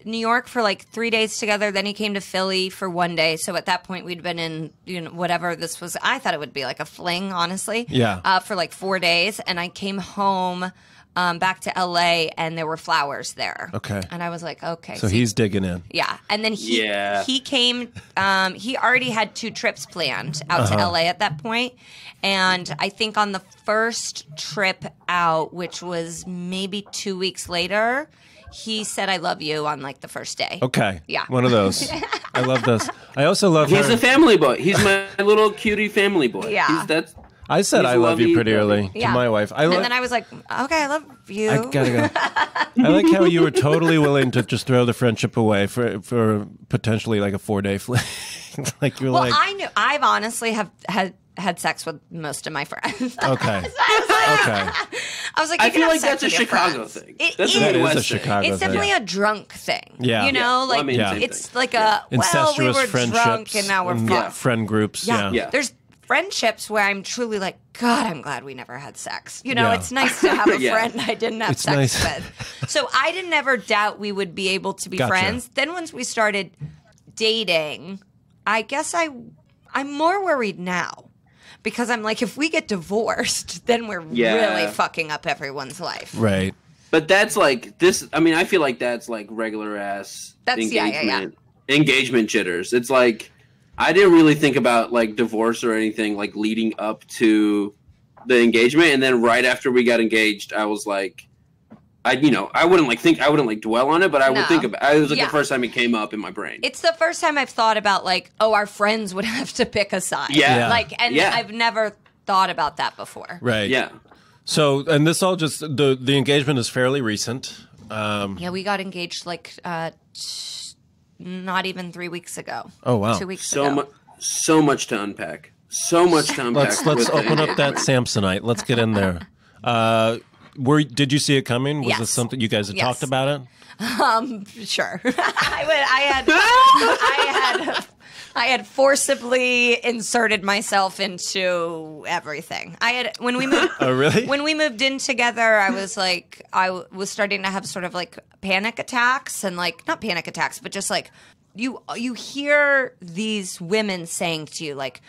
[SPEAKER 4] New York for like 3 days together. Then he came to Philly for 1 day. So at that point, we'd been in, whatever this was. I thought it would be like a fling, honestly.
[SPEAKER 2] Yeah.
[SPEAKER 4] For like 4 days. And I came home back to LA and there were flowers there.
[SPEAKER 2] Okay.
[SPEAKER 4] And I was like, okay.
[SPEAKER 2] So he's digging in.
[SPEAKER 4] Yeah. And then he came, he already had 2 trips planned out to LA at that point. And I think on the first trip out, which was maybe 2 weeks later, he said, I love you on like the first day.
[SPEAKER 2] Okay.
[SPEAKER 4] Yeah.
[SPEAKER 2] One of those. I love this. I also love
[SPEAKER 3] He's
[SPEAKER 2] her.
[SPEAKER 3] a family boy. He's my little cutie family boy.
[SPEAKER 4] Yeah.
[SPEAKER 2] I said
[SPEAKER 3] he's
[SPEAKER 2] I love you
[SPEAKER 3] lovey,
[SPEAKER 2] pretty early
[SPEAKER 3] lovey.
[SPEAKER 2] to my wife.
[SPEAKER 4] And then I was like, okay, I love you.
[SPEAKER 2] I gotta go. I like how you were totally willing to just throw the friendship away for potentially like a 4-day fling. Like you're
[SPEAKER 4] well,
[SPEAKER 2] like,
[SPEAKER 4] I knew. I've honestly had sex with most of my friends.
[SPEAKER 2] okay, okay.
[SPEAKER 4] I was like,
[SPEAKER 3] I
[SPEAKER 4] you can
[SPEAKER 3] feel
[SPEAKER 4] have
[SPEAKER 3] like
[SPEAKER 4] sex
[SPEAKER 3] that's a
[SPEAKER 4] with your
[SPEAKER 3] Chicago
[SPEAKER 4] friends.
[SPEAKER 3] thing.
[SPEAKER 4] It
[SPEAKER 3] That's
[SPEAKER 4] is.
[SPEAKER 3] a
[SPEAKER 2] That is
[SPEAKER 3] Midwest
[SPEAKER 2] a
[SPEAKER 3] thing.
[SPEAKER 2] Chicago
[SPEAKER 4] It's
[SPEAKER 2] thing.
[SPEAKER 4] definitely a drunk thing.
[SPEAKER 2] Yeah.
[SPEAKER 4] You know,
[SPEAKER 3] Well,
[SPEAKER 4] like
[SPEAKER 3] I mean,
[SPEAKER 2] Yeah.
[SPEAKER 3] same
[SPEAKER 4] it's
[SPEAKER 3] thing.
[SPEAKER 4] like
[SPEAKER 3] Yeah.
[SPEAKER 4] we
[SPEAKER 2] Incestuous
[SPEAKER 4] were
[SPEAKER 2] friendships
[SPEAKER 4] drunk and now we're
[SPEAKER 2] and
[SPEAKER 4] fucked.
[SPEAKER 2] friend groups.
[SPEAKER 4] Yeah.
[SPEAKER 3] Yeah.
[SPEAKER 4] There's friendships where I'm truly like, God, I'm glad we never had sex. You know,
[SPEAKER 2] Yeah.
[SPEAKER 4] it's nice to have a
[SPEAKER 3] Yeah.
[SPEAKER 4] friend I didn't have
[SPEAKER 2] It's
[SPEAKER 4] sex
[SPEAKER 2] nice.
[SPEAKER 4] with. So I didn't ever doubt we would be able to be
[SPEAKER 2] Gotcha.
[SPEAKER 4] friends. Then once we started dating, I guess I'm more worried now because I'm like, if we get divorced, then we're really fucking up everyone's life.
[SPEAKER 2] Right.
[SPEAKER 3] But that's like this. I mean, I feel like that's like regular ass engagement jitters. It's like I didn't really think about like divorce or anything like leading up to the engagement, and then right after we got engaged, I was like, I wouldn't dwell on it, but I would think about it. It was like the first time it came up in my brain.
[SPEAKER 4] It's the first time I've thought about like, oh, our friends would have to pick a side.
[SPEAKER 3] Yeah.
[SPEAKER 4] I've never thought about that before.
[SPEAKER 2] Right.
[SPEAKER 3] Yeah.
[SPEAKER 2] So, and this all just, the engagement is fairly recent.
[SPEAKER 4] We got engaged like not even 3 weeks ago.
[SPEAKER 2] Oh, wow.
[SPEAKER 4] 2 weeks ago.
[SPEAKER 3] So much to unpack. So much to unpack.
[SPEAKER 2] Let's open up that Samsonite. Let's get in there. Did you see it coming? Was this something you guys had talked about it?
[SPEAKER 4] Sure. I had forcibly inserted myself into everything. When we moved.
[SPEAKER 2] Oh, really?
[SPEAKER 4] When we moved in together, I was like, I was starting to have sort of like panic attacks, and like not panic attacks, but just like you hear these women saying to you like,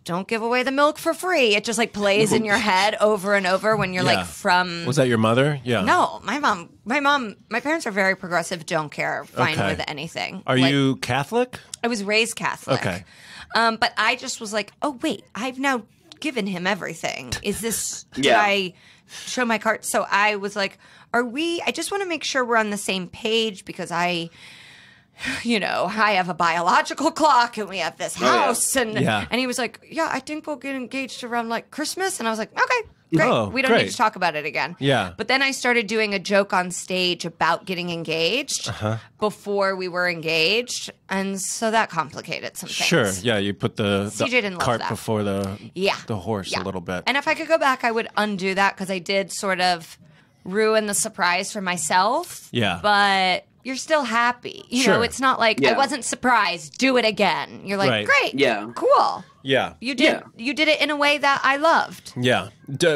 [SPEAKER 4] don't give away the milk for free. It just like plays in your head over and over when you're like from.
[SPEAKER 2] Was that your mother? Yeah.
[SPEAKER 4] No, my parents are very progressive. Don't care. Fine with anything.
[SPEAKER 2] Are you Catholic?
[SPEAKER 4] I was raised Catholic.
[SPEAKER 2] Okay.
[SPEAKER 4] But I just was like, oh wait, I've now given him everything. Is this? Did I show my card? So I was like, I just want to make sure we're on the same page because I have a biological clock and we have this house. And he was like, yeah, I think we'll get engaged around like Christmas. And I was like, okay, great. We don't need to talk about it again.
[SPEAKER 2] Yeah.
[SPEAKER 4] But then I started doing a joke on stage about getting engaged before we were engaged. And so that complicated some things.
[SPEAKER 2] Sure. Yeah. You put the
[SPEAKER 4] CJ didn't love
[SPEAKER 2] cart
[SPEAKER 4] that.
[SPEAKER 2] before the horse a little bit.
[SPEAKER 4] And if I could go back, I would undo that because I did sort of ruin the surprise for myself.
[SPEAKER 2] Yeah.
[SPEAKER 4] But you're still happy. You know, it's not like I wasn't surprised. Do it again. You're like, great.
[SPEAKER 3] Yeah.
[SPEAKER 4] Cool.
[SPEAKER 2] Yeah.
[SPEAKER 4] You did it in a way that I loved.
[SPEAKER 2] Yeah.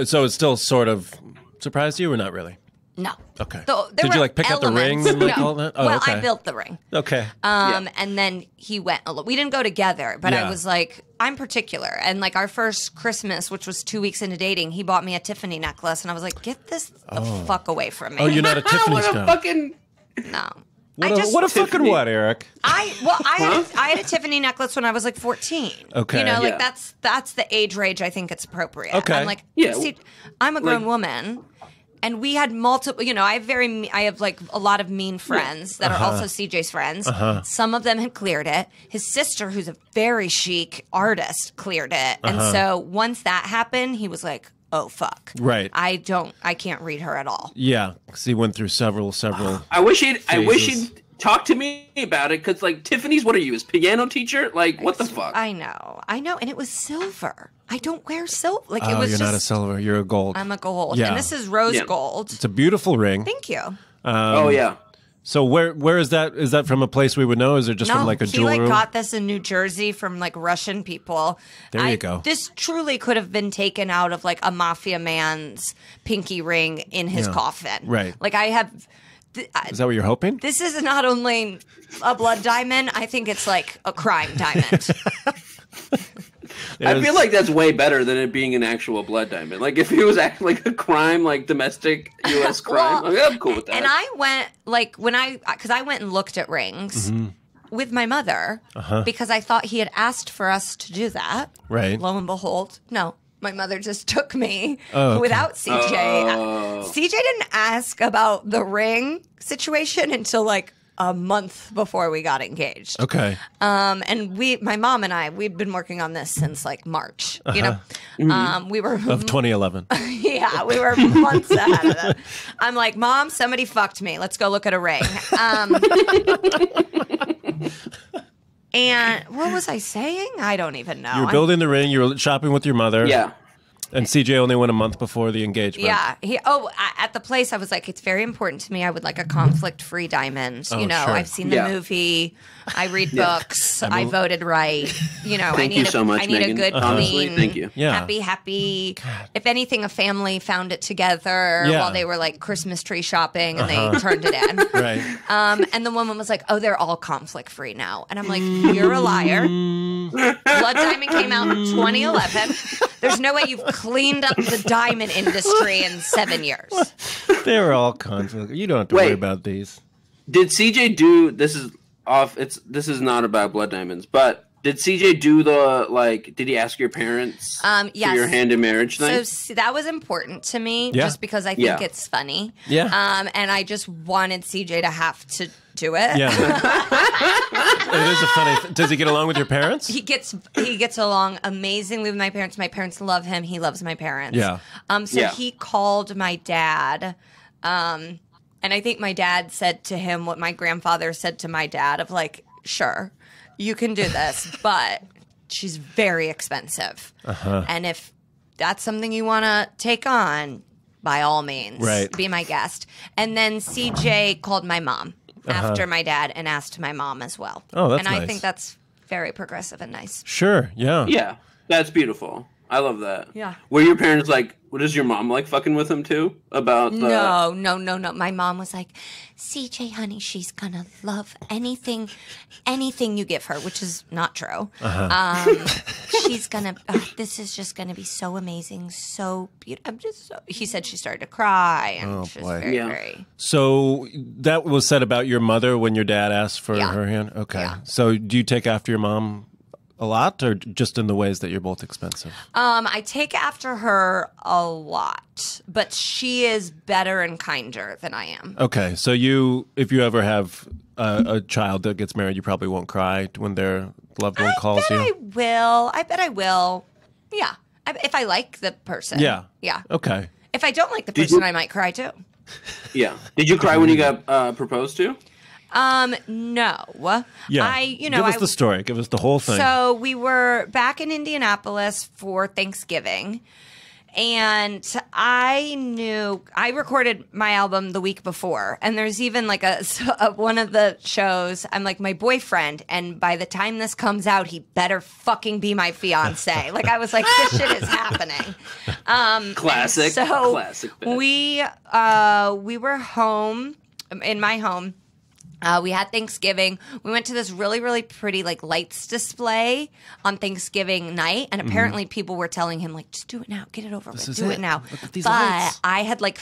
[SPEAKER 2] So it still sort of surprised you or not really?
[SPEAKER 4] No.
[SPEAKER 2] Okay.
[SPEAKER 4] Did
[SPEAKER 2] you like pick out the ring and like all that? Oh,
[SPEAKER 4] well,
[SPEAKER 2] okay.
[SPEAKER 4] I built the ring.
[SPEAKER 2] Okay.
[SPEAKER 4] And then he went we didn't go together, but I was like, I'm particular. And like our first Christmas, which was 2 weeks into dating, he bought me a Tiffany necklace and I was like, get this the fuck away from me.
[SPEAKER 2] Oh, you're not a Tiffany snob.
[SPEAKER 4] No.
[SPEAKER 2] What a fucking what, Eric?
[SPEAKER 4] I had a Tiffany necklace when I was like 14.
[SPEAKER 2] Okay.
[SPEAKER 4] You know, like that's the age range I think it's appropriate.
[SPEAKER 2] Okay.
[SPEAKER 4] I'm like, see, I'm a grown woman. And we had multiple, I have like a lot of mean friends that are also CJ's friends. Some of them had cleared it. His sister, who's a very chic artist, cleared it. And so once that happened, he was like, oh, fuck.
[SPEAKER 2] Right.
[SPEAKER 4] I can't read her at all.
[SPEAKER 2] Yeah. Because he went through several.
[SPEAKER 3] I wish he'd talk to me about it. Because like Tiffany's, what are you, his piano teacher? Like, what the fuck?
[SPEAKER 4] I know. And it was silver. I don't wear silver. Like,
[SPEAKER 2] it was you're not a silver. You're a gold.
[SPEAKER 4] I'm a gold.
[SPEAKER 2] Yeah.
[SPEAKER 4] And this is rose gold.
[SPEAKER 2] It's a beautiful ring.
[SPEAKER 4] Thank you.
[SPEAKER 2] So where is that? Is that from a place we would know? Is it just from like a jewelry?
[SPEAKER 4] He like got this in New Jersey from like Russian people.
[SPEAKER 2] There you go.
[SPEAKER 4] This truly could have been taken out of like a mafia man's pinky ring in his coffin.
[SPEAKER 2] Right.
[SPEAKER 4] Like I have.
[SPEAKER 2] Is that what you're hoping?
[SPEAKER 4] This is not only a blood diamond. I think it's like a crime diamond.
[SPEAKER 3] I feel like that's way better than it being an actual blood diamond. Like if it was like a crime, like domestic U.S. crime, I'm cool with that.
[SPEAKER 4] And I went because I went and looked at rings with my mother because I thought he had asked for us to do that.
[SPEAKER 2] Right.
[SPEAKER 4] Lo and behold, no. My mother just took me without CJ. CJ didn't ask about the ring situation until like a month before we got engaged.
[SPEAKER 2] Okay.
[SPEAKER 4] And my mom and I, we'd been working on this since like March. You know, we were
[SPEAKER 2] of 2011.
[SPEAKER 4] Yeah, we were months ahead of that. I'm like, Mom, somebody fucked me. Let's go look at a ring. And what was I saying? I don't even know.
[SPEAKER 2] You were building the ring. You were shopping with your mother.
[SPEAKER 3] Yeah.
[SPEAKER 2] And CJ only went a month before the engagement.
[SPEAKER 4] Yeah. At the place, I was like, it's very important to me. I would like a conflict-free diamond.
[SPEAKER 2] Oh,
[SPEAKER 4] sure.
[SPEAKER 2] I've
[SPEAKER 4] seen the movie. I read books. I voted right.
[SPEAKER 3] Thank you so much,
[SPEAKER 4] I need
[SPEAKER 3] Megan.
[SPEAKER 4] a good,
[SPEAKER 3] Honestly,
[SPEAKER 4] clean,
[SPEAKER 3] thank you.
[SPEAKER 4] happy. God. If anything, a family found it together while they were like Christmas tree shopping and they turned it in.
[SPEAKER 2] Right.
[SPEAKER 4] And the woman was like, oh, they're all conflict-free now. And I'm like, you're a liar. Blood Diamond came out in 2011. There's no way you've cleaned up the diamond industry in 7 years.
[SPEAKER 2] They're all conflict. You don't have to worry about these.
[SPEAKER 3] Did CJ do this? Is off. This is not about blood diamonds, but did CJ do the Did he ask your parents
[SPEAKER 4] yes.
[SPEAKER 3] for your hand in marriage thing?
[SPEAKER 4] So that was important to me,
[SPEAKER 2] Yeah.
[SPEAKER 4] just because I think it's funny.
[SPEAKER 2] Yeah.
[SPEAKER 4] And I just wanted CJ to have to do it.
[SPEAKER 2] Yeah. It is a funny. Does he get along with your parents?
[SPEAKER 4] He gets along amazingly with my parents. My parents love him. He loves my parents.
[SPEAKER 2] Yeah.
[SPEAKER 4] He called my dad. And I think my dad said to him what my grandfather said to my dad of like, sure, you can do this, but she's very expensive. And if that's something you want to take on, by all means, be my guest. And then CJ called my mom after my dad and asked my mom as well.
[SPEAKER 2] Oh, that's
[SPEAKER 4] and I
[SPEAKER 2] nice.
[SPEAKER 4] think that's very progressive and nice.
[SPEAKER 2] Sure. Yeah.
[SPEAKER 3] Yeah, that's beautiful. I love that.
[SPEAKER 4] Yeah.
[SPEAKER 3] Were your parents like? What is your mom like? Fucking with him too about the...
[SPEAKER 4] No. My mom was like, CJ, honey, she's gonna love anything you give her, which is not true. She's gonna. This is just gonna be so amazing, so beautiful. He said she started to cry, and she was very.
[SPEAKER 2] So that was said about your mother when your dad asked for her hand. Okay.
[SPEAKER 4] Yeah.
[SPEAKER 2] So do you take after your mom a lot, or just in the ways that you're both expensive?
[SPEAKER 4] I take after her a lot, but she is better and kinder than I am.
[SPEAKER 2] Okay, so if you ever have a child that gets married, you probably won't cry when their loved one calls you.
[SPEAKER 4] I bet I will. Yeah, if I like the person.
[SPEAKER 2] Yeah.
[SPEAKER 4] Yeah.
[SPEAKER 2] Okay.
[SPEAKER 4] If I don't like the person, I might cry too.
[SPEAKER 3] Yeah. Did you cry when you got proposed to?
[SPEAKER 4] No.
[SPEAKER 2] Yeah. Give us the story. Give us the whole thing.
[SPEAKER 4] So we were back in Indianapolis for Thanksgiving, and I recorded my album the week before, and there's even like one of the shows, I'm like, my boyfriend, and by the time this comes out, he better fucking be my fiance. Like, I was like, this shit is happening.
[SPEAKER 3] Classic.
[SPEAKER 4] So
[SPEAKER 3] classic.
[SPEAKER 4] we were home, in my home. We had Thanksgiving. We went to this really, really pretty like lights display on Thanksgiving night, and apparently people were telling him like, "Just do it now, get it over with, do it now."
[SPEAKER 2] Look at these
[SPEAKER 4] but
[SPEAKER 2] lights.
[SPEAKER 4] I had like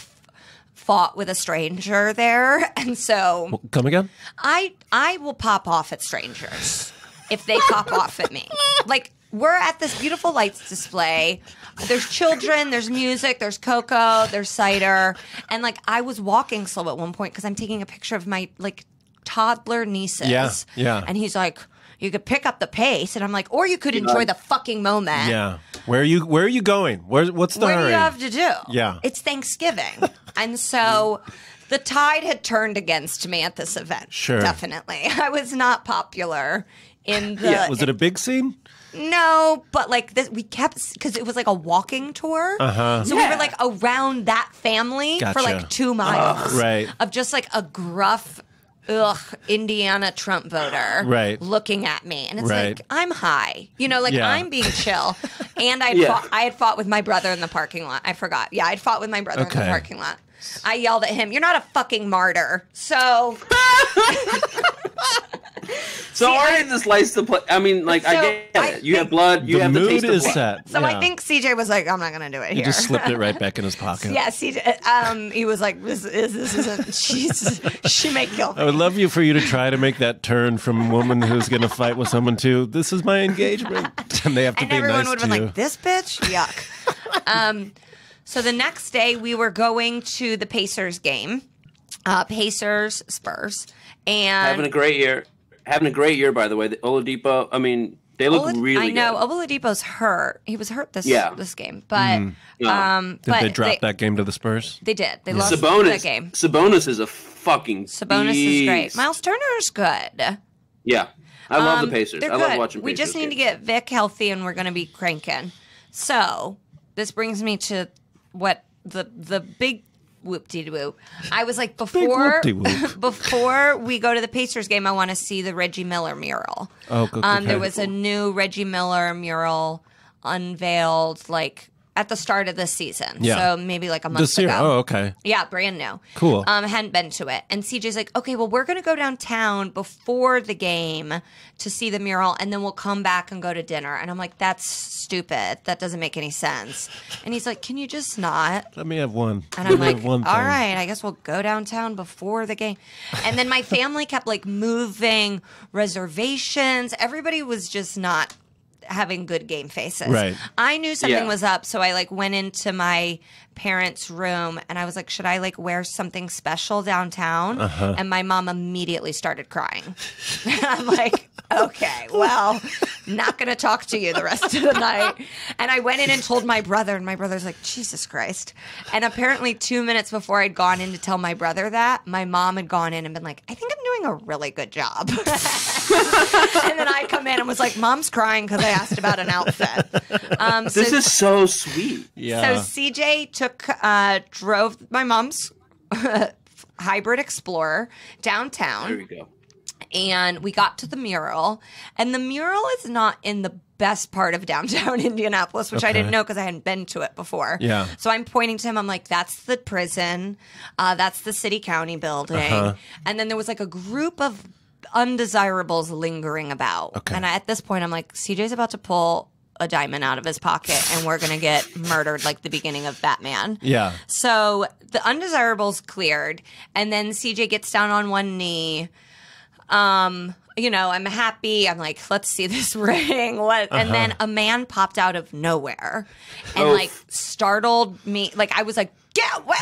[SPEAKER 4] fought with a stranger there, and so
[SPEAKER 2] Come again?
[SPEAKER 4] I will pop off at strangers if they pop off at me. Like, we're at this beautiful lights display. There's children, there's music, there's cocoa, there's cider, and like I was walking slow at one point because I'm taking a picture of my like toddler nieces.
[SPEAKER 2] Yeah.
[SPEAKER 4] And he's like, you could pick up the pace, and I'm like, or you could enjoy the fucking moment.
[SPEAKER 2] Yeah. Where are you going? What's the
[SPEAKER 4] What
[SPEAKER 2] hurry?
[SPEAKER 4] do you have to do?
[SPEAKER 2] Yeah.
[SPEAKER 4] It's Thanksgiving. And so the tide had turned against me at this event.
[SPEAKER 2] Sure.
[SPEAKER 4] Definitely. I was not popular in the...
[SPEAKER 2] Was it a big scene?
[SPEAKER 4] No, but like this, we kept, because it was like a walking tour. So we were like around that family for like 2 miles.
[SPEAKER 2] Right.
[SPEAKER 4] Of just like a gruff... Indiana Trump voter looking at me. And it's like, I'm high. You know, like I'm being chill. And I had fought with my brother in the parking lot. I forgot. Yeah, I'd fought with my brother in the parking lot. I yelled at him, "You're not a fucking martyr." So...
[SPEAKER 3] So already this lights the play. I mean, like, I get it. You have blood. You have the taste of blood.
[SPEAKER 2] Set.
[SPEAKER 4] So I think CJ was like, I'm not going to do it here.
[SPEAKER 2] He just slipped it right back in his pocket.
[SPEAKER 4] Yeah, CJ. He was like, this isn't. She may kill me.
[SPEAKER 2] I would love for you to try to make that turn from a woman who's going to fight with someone to, this is my engagement. And they have to be nice to you.
[SPEAKER 4] And everyone would have been like, this bitch? Yuck. So the next day, we were going to the Pacers game. Pacers, Spurs. And
[SPEAKER 3] having a great year. Having a great year, by the way. The Oladipo, I mean, they look really good.
[SPEAKER 4] I know. Oladipo's hurt. He was hurt this game. But
[SPEAKER 2] did they drop that game to the Spurs?
[SPEAKER 4] They did. They lost that game.
[SPEAKER 3] Sabonis is a fucking
[SPEAKER 4] Sabonis
[SPEAKER 3] beast.
[SPEAKER 4] is great. Miles Turner's good.
[SPEAKER 3] Yeah. I love the Pacers.
[SPEAKER 4] They're
[SPEAKER 3] I love
[SPEAKER 4] good.
[SPEAKER 3] watching Pacers.
[SPEAKER 4] We just need to get Vic healthy, and we're going to be cranking. So this brings me to what the big whoop-de-whoop. I was like, before we go to the Pacers game, I want to see the Reggie Miller mural.
[SPEAKER 2] Oh, okay.
[SPEAKER 4] There was a new Reggie Miller mural unveiled like at the start of this season.
[SPEAKER 2] Yeah.
[SPEAKER 4] So maybe like a month
[SPEAKER 2] This year?
[SPEAKER 4] ago.
[SPEAKER 2] Oh, okay.
[SPEAKER 4] Yeah, brand new.
[SPEAKER 2] Cool.
[SPEAKER 4] Hadn't been to it. And CJ's like, okay, well, we're going to go downtown before the game to see the mural, and then we'll come back and go to dinner. And I'm like, that's stupid. That doesn't make any sense. And he's like, can you just not?
[SPEAKER 2] Let me have one.
[SPEAKER 4] And I'm like,
[SPEAKER 2] one
[SPEAKER 4] all
[SPEAKER 2] thing.
[SPEAKER 4] right, I guess we'll go downtown before the game. And then my family kept like moving reservations. Everybody was just not having good game faces.
[SPEAKER 2] Right.
[SPEAKER 4] I knew something was up, so I like went into my parents' room and I was like, should I like wear something special downtown? And my mom immediately started crying. I'm like, okay, well, not going to talk to you the rest of the night. And I went in and told my brother, and my brother's like, Jesus Christ. And apparently 2 minutes before I'd gone in to tell my brother that, my mom had gone in and been like, I think I'm doing a really good job. And then I come in and was like, Mom's crying because I asked about an outfit.
[SPEAKER 3] This is so sweet.
[SPEAKER 2] Yeah.
[SPEAKER 4] So CJ drove my mom's hybrid Explorer downtown.
[SPEAKER 3] There we go.
[SPEAKER 4] And we got to the mural. And the mural is not in the best part of downtown Indianapolis, which I didn't know because I hadn't been to it before.
[SPEAKER 2] Yeah.
[SPEAKER 4] So I'm pointing to him. I'm like, that's the prison. That's the city county building. And then there was like a group of undesirables lingering about.
[SPEAKER 2] Okay.
[SPEAKER 4] And at this point, I'm like, CJ's about to pull a diamond out of his pocket and we're going to get murdered like the beginning of Batman.
[SPEAKER 2] Yeah.
[SPEAKER 4] So the undesirables cleared. And then CJ gets down on one knee. You know, I'm happy. I'm like, let's see this ring. What? And then a man popped out of nowhere and like startled me. Like I was like,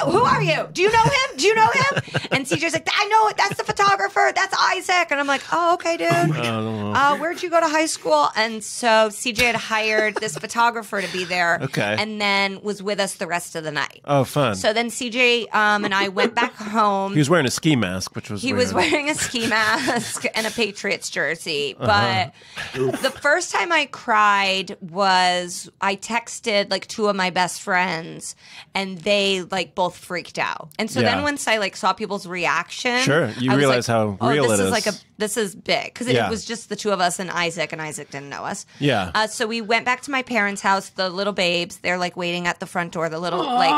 [SPEAKER 4] who are you? Do you know him? Do you know him? And CJ's like, I know it. That's the photographer. That's Isaac. And I'm like, oh, okay, dude. Where'd you go to high school? And so CJ had hired this photographer to be there.
[SPEAKER 2] Okay.
[SPEAKER 4] And then was with us the rest of the night.
[SPEAKER 2] Oh, fun.
[SPEAKER 4] So then CJ and I went back home.
[SPEAKER 2] He was wearing a ski mask, which was
[SPEAKER 4] He
[SPEAKER 2] weird.
[SPEAKER 4] was wearing a ski mask and a Patriots jersey. But the first time I cried was I texted like two of my best friends and they like both freaked out. And so then once I like saw people's reaction,
[SPEAKER 2] Sure, you
[SPEAKER 4] I was
[SPEAKER 2] realize
[SPEAKER 4] like,
[SPEAKER 2] how
[SPEAKER 4] oh,
[SPEAKER 2] real
[SPEAKER 4] this
[SPEAKER 2] it
[SPEAKER 4] is.
[SPEAKER 2] is.
[SPEAKER 4] Like this is big because it was just the two of us and Isaac didn't know us.
[SPEAKER 2] Yeah.
[SPEAKER 4] So we went back to my parents' house. The little babes, they're like waiting at the front door. The little like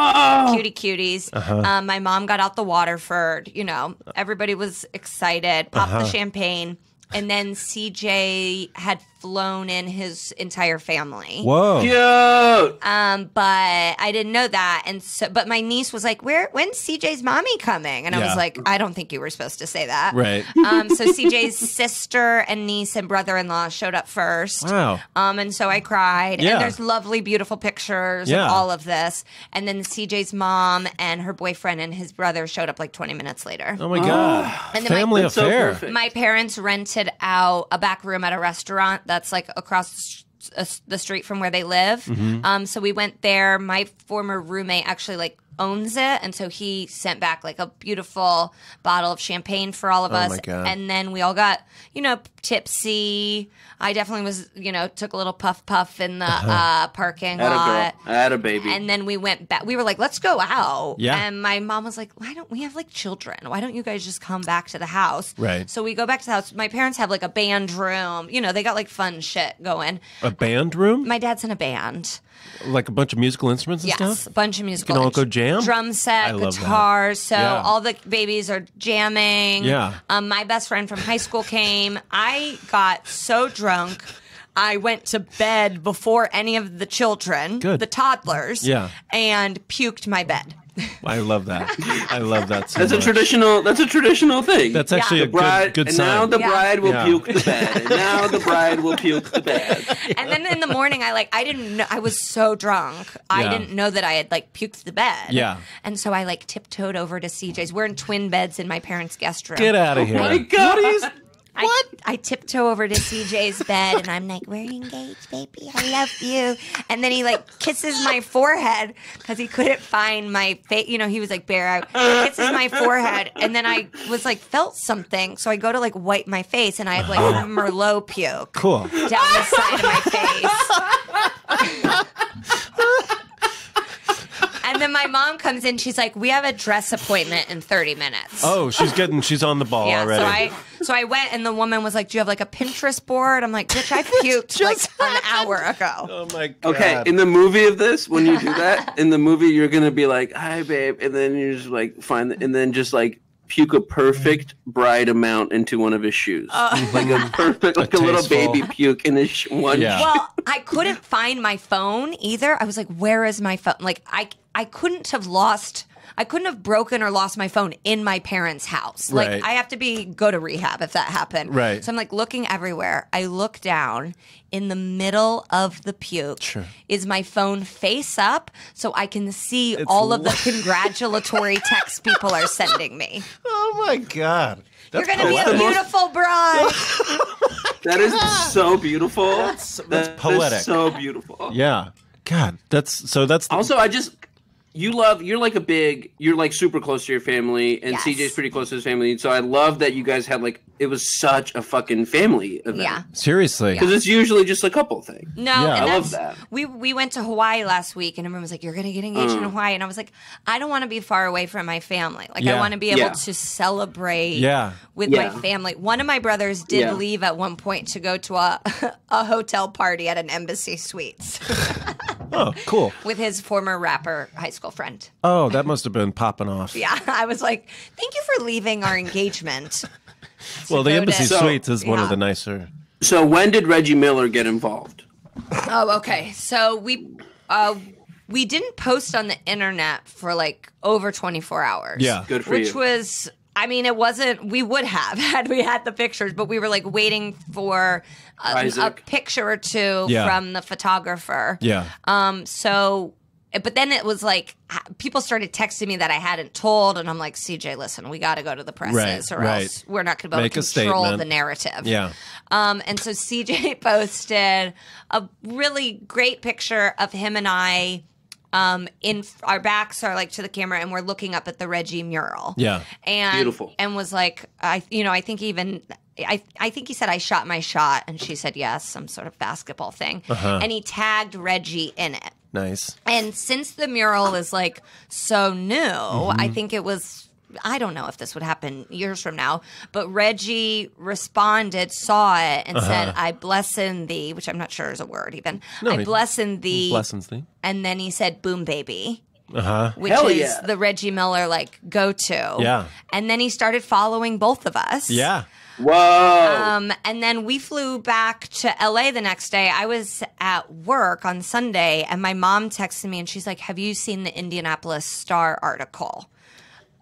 [SPEAKER 4] cuties. My mom got out the Waterford. You know, everybody was excited. Popped the champagne. And then CJ had flown in his entire family.
[SPEAKER 2] Whoa.
[SPEAKER 3] Cute.
[SPEAKER 4] But I didn't know that. And so, but my niece was like, when's CJ's mommy coming? And I was like, I don't think you were supposed to say that.
[SPEAKER 2] Right.
[SPEAKER 4] So CJ's sister and niece and brother-in-law showed up first.
[SPEAKER 2] Wow.
[SPEAKER 4] And so I cried.
[SPEAKER 2] Yeah.
[SPEAKER 4] And there's lovely, beautiful pictures of all of this. And then CJ's mom and her boyfriend and his brother showed up like 20 minutes later.
[SPEAKER 2] Oh, my God.
[SPEAKER 4] And then
[SPEAKER 2] Family
[SPEAKER 3] That's so
[SPEAKER 2] affair.
[SPEAKER 3] perfect.
[SPEAKER 4] My parents rented out a back room at a restaurant that's like across the street from where they live. So we went there. My former roommate actually like owns it, and so he sent back like a beautiful bottle of champagne for all of us.
[SPEAKER 2] My God.
[SPEAKER 4] And then we all got, you know, tipsy. I definitely was, you know, took a little puff in the parking lot.
[SPEAKER 3] I had a baby.
[SPEAKER 4] And then we went back. We were like, let's go out.
[SPEAKER 2] Yeah.
[SPEAKER 4] And my mom was like, why don't we have like children? Why don't you guys just come back to the house?
[SPEAKER 2] Right.
[SPEAKER 4] So we go back to the house. My parents have like a band room. You know, they got like fun shit going.
[SPEAKER 2] A band room?
[SPEAKER 4] My dad's in a band.
[SPEAKER 2] Like a bunch of musical instruments and
[SPEAKER 4] Yes,
[SPEAKER 2] stuff?
[SPEAKER 4] a bunch of musical.
[SPEAKER 2] You can all go jam?
[SPEAKER 4] Drum set,
[SPEAKER 2] I love that.
[SPEAKER 4] guitars. So
[SPEAKER 2] Yeah.
[SPEAKER 4] all the babies are jamming.
[SPEAKER 2] Yeah.
[SPEAKER 4] My best friend from high school came. I got so drunk. I went to bed before any of the children,
[SPEAKER 2] Good.
[SPEAKER 4] the toddlers, and puked my bed.
[SPEAKER 2] I love that. I love that so
[SPEAKER 3] That's a
[SPEAKER 2] much.
[SPEAKER 3] traditional thing.
[SPEAKER 2] That's actually a
[SPEAKER 3] bride,
[SPEAKER 2] good
[SPEAKER 3] and
[SPEAKER 2] sign.
[SPEAKER 3] now the bride will
[SPEAKER 2] Yeah.
[SPEAKER 3] puke the bed. And now the bride will puke the bed.
[SPEAKER 4] And then in the morning, I didn't know, I was so drunk. I
[SPEAKER 2] Yeah.
[SPEAKER 4] didn't know that I had like puked the bed.
[SPEAKER 2] Yeah.
[SPEAKER 4] And so I like tiptoed over to CJ's. We're in twin beds in my parents' guest room.
[SPEAKER 2] Get out of here.
[SPEAKER 3] My God.
[SPEAKER 4] I tiptoe over to CJ's bed and I'm like, we're engaged, baby. I love you. And then he like kisses my forehead because he couldn't find my face. You know, he was like bare. Kisses my forehead. And then I was like, felt something. So I go to like wipe my face and I have like Merlot puke
[SPEAKER 2] Cool.
[SPEAKER 4] down the side of my face. And then my mom comes in. She's like, "We have a dress appointment in 30 minutes."
[SPEAKER 2] Oh, she's on the ball already.
[SPEAKER 4] So I went, and the woman was like, "Do you have like a Pinterest board?" I'm like, "Bitch, I puked like an hour ago."
[SPEAKER 2] Oh my God.
[SPEAKER 3] Okay, in the movie of this, when you do that, in the movie, you're gonna be like, "Hi, babe," and then you just like and then just like puke a perfect bride amount into one of his shoes, like a perfect, like a little baby puke in his one.
[SPEAKER 2] Yeah.
[SPEAKER 4] Well, I couldn't find my phone either. I was like, "Where is my phone?" Like I couldn't have broken or lost my phone in my parents' house. Like
[SPEAKER 2] Right.
[SPEAKER 4] I have to go to rehab if that happened.
[SPEAKER 2] Right.
[SPEAKER 4] So I'm like looking everywhere. I look down. In the middle of the puke is my phone face up so I can see all of the congratulatory texts people are sending me.
[SPEAKER 2] Oh my God.
[SPEAKER 4] You're going to be a beautiful bride.
[SPEAKER 3] That is so beautiful.
[SPEAKER 2] That's poetic.
[SPEAKER 3] Is so beautiful.
[SPEAKER 2] Yeah. God, that's
[SPEAKER 3] Also, you're like super close to your family, and
[SPEAKER 4] Yes.
[SPEAKER 3] CJ's pretty close to his family. So I love that you guys had it was such a fucking family event.
[SPEAKER 4] Yeah.
[SPEAKER 2] seriously.
[SPEAKER 3] Because it's usually just a couple thing.
[SPEAKER 4] No,
[SPEAKER 2] Yeah.
[SPEAKER 4] and
[SPEAKER 3] I love
[SPEAKER 4] that's-
[SPEAKER 3] that.
[SPEAKER 4] We went to Hawaii last week, and everyone was like, "You're going to get engaged in Hawaii," and I was like, "I don't want to be far away from my family. Like, I
[SPEAKER 2] Yeah.
[SPEAKER 4] want to be able
[SPEAKER 3] Yeah.
[SPEAKER 4] to celebrate with
[SPEAKER 3] Yeah.
[SPEAKER 4] my family." One of my brothers did leave at one point to go to a hotel party at an Embassy Suites
[SPEAKER 2] Oh, cool.
[SPEAKER 4] with his former rapper high school friend.
[SPEAKER 2] Oh, that must have been popping off.
[SPEAKER 4] Yeah, I was like, "Thank you for leaving our engagement."
[SPEAKER 2] Well, the
[SPEAKER 4] go
[SPEAKER 2] Embassy
[SPEAKER 4] to-
[SPEAKER 2] Suites is one of
[SPEAKER 4] Yeah.
[SPEAKER 2] the nicer.
[SPEAKER 3] So when did Reggie Miller get involved?
[SPEAKER 4] Oh, okay. So we didn't post on the internet for like over 24 hours.
[SPEAKER 2] Yeah.
[SPEAKER 3] Good for
[SPEAKER 4] Which
[SPEAKER 3] you.
[SPEAKER 4] was, I mean, it wasn't, we would have had we had the pictures, but we were like waiting for a
[SPEAKER 3] Isaac.
[SPEAKER 4] picture or two
[SPEAKER 2] Yeah.
[SPEAKER 4] from the photographer.
[SPEAKER 2] Yeah.
[SPEAKER 4] But then it was like people started texting me that I hadn't told, and I'm like, CJ, listen, we got to go to the presses, or
[SPEAKER 2] right.
[SPEAKER 4] else we're not going to be
[SPEAKER 2] Make
[SPEAKER 4] able
[SPEAKER 2] a
[SPEAKER 4] to control
[SPEAKER 2] statement.
[SPEAKER 4] the narrative.
[SPEAKER 2] Yeah.
[SPEAKER 4] And so CJ posted a really great picture of him and I. In our backs are like to the camera, and we're looking up at the Reggie mural.
[SPEAKER 2] Yeah.
[SPEAKER 4] And
[SPEAKER 3] Beautiful.
[SPEAKER 4] And was like, I think he said I shot my shot, and she said yes, some sort of basketball thing. And he tagged Reggie in it.
[SPEAKER 2] Nice.
[SPEAKER 4] And since the mural is like so new, I think it was, I don't know if this would happen years from now, but Reggie responded, saw it, and said, "I blessin' thee," which I'm not sure is a word even.
[SPEAKER 2] No,
[SPEAKER 4] I blessin' thee.
[SPEAKER 2] Blessings thee.
[SPEAKER 4] And then he said, "Boom, baby." Which
[SPEAKER 3] Hell
[SPEAKER 4] is
[SPEAKER 3] yeah.
[SPEAKER 4] the Reggie Miller like go to.
[SPEAKER 2] Yeah.
[SPEAKER 4] And then he started following both of us.
[SPEAKER 2] Yeah.
[SPEAKER 3] Whoa.
[SPEAKER 4] And then we flew back to LA the next day. I was at work on Sunday, and my mom texted me, and she's like, "Have you seen the Indianapolis Star article?"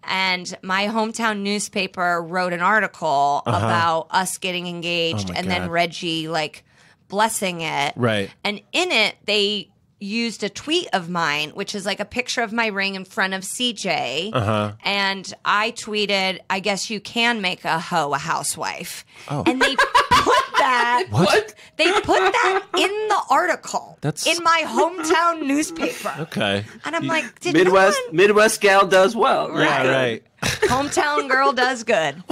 [SPEAKER 4] And my hometown newspaper wrote an article about us getting engaged,
[SPEAKER 2] Oh my
[SPEAKER 4] and then
[SPEAKER 2] God.
[SPEAKER 4] Reggie like blessing it.
[SPEAKER 2] Right.
[SPEAKER 4] And in it, they used a tweet of mine, which is like a picture of my ring in front of CJ. And I tweeted, "I guess you can make a hoe a housewife."
[SPEAKER 2] Oh.
[SPEAKER 4] And they put that.
[SPEAKER 3] What?
[SPEAKER 4] They put that in the article.
[SPEAKER 2] That's-
[SPEAKER 4] in my hometown newspaper.
[SPEAKER 2] Okay.
[SPEAKER 4] And I'm like, did
[SPEAKER 3] Midwest gal does well.
[SPEAKER 2] Yeah, right.
[SPEAKER 4] hometown girl does good.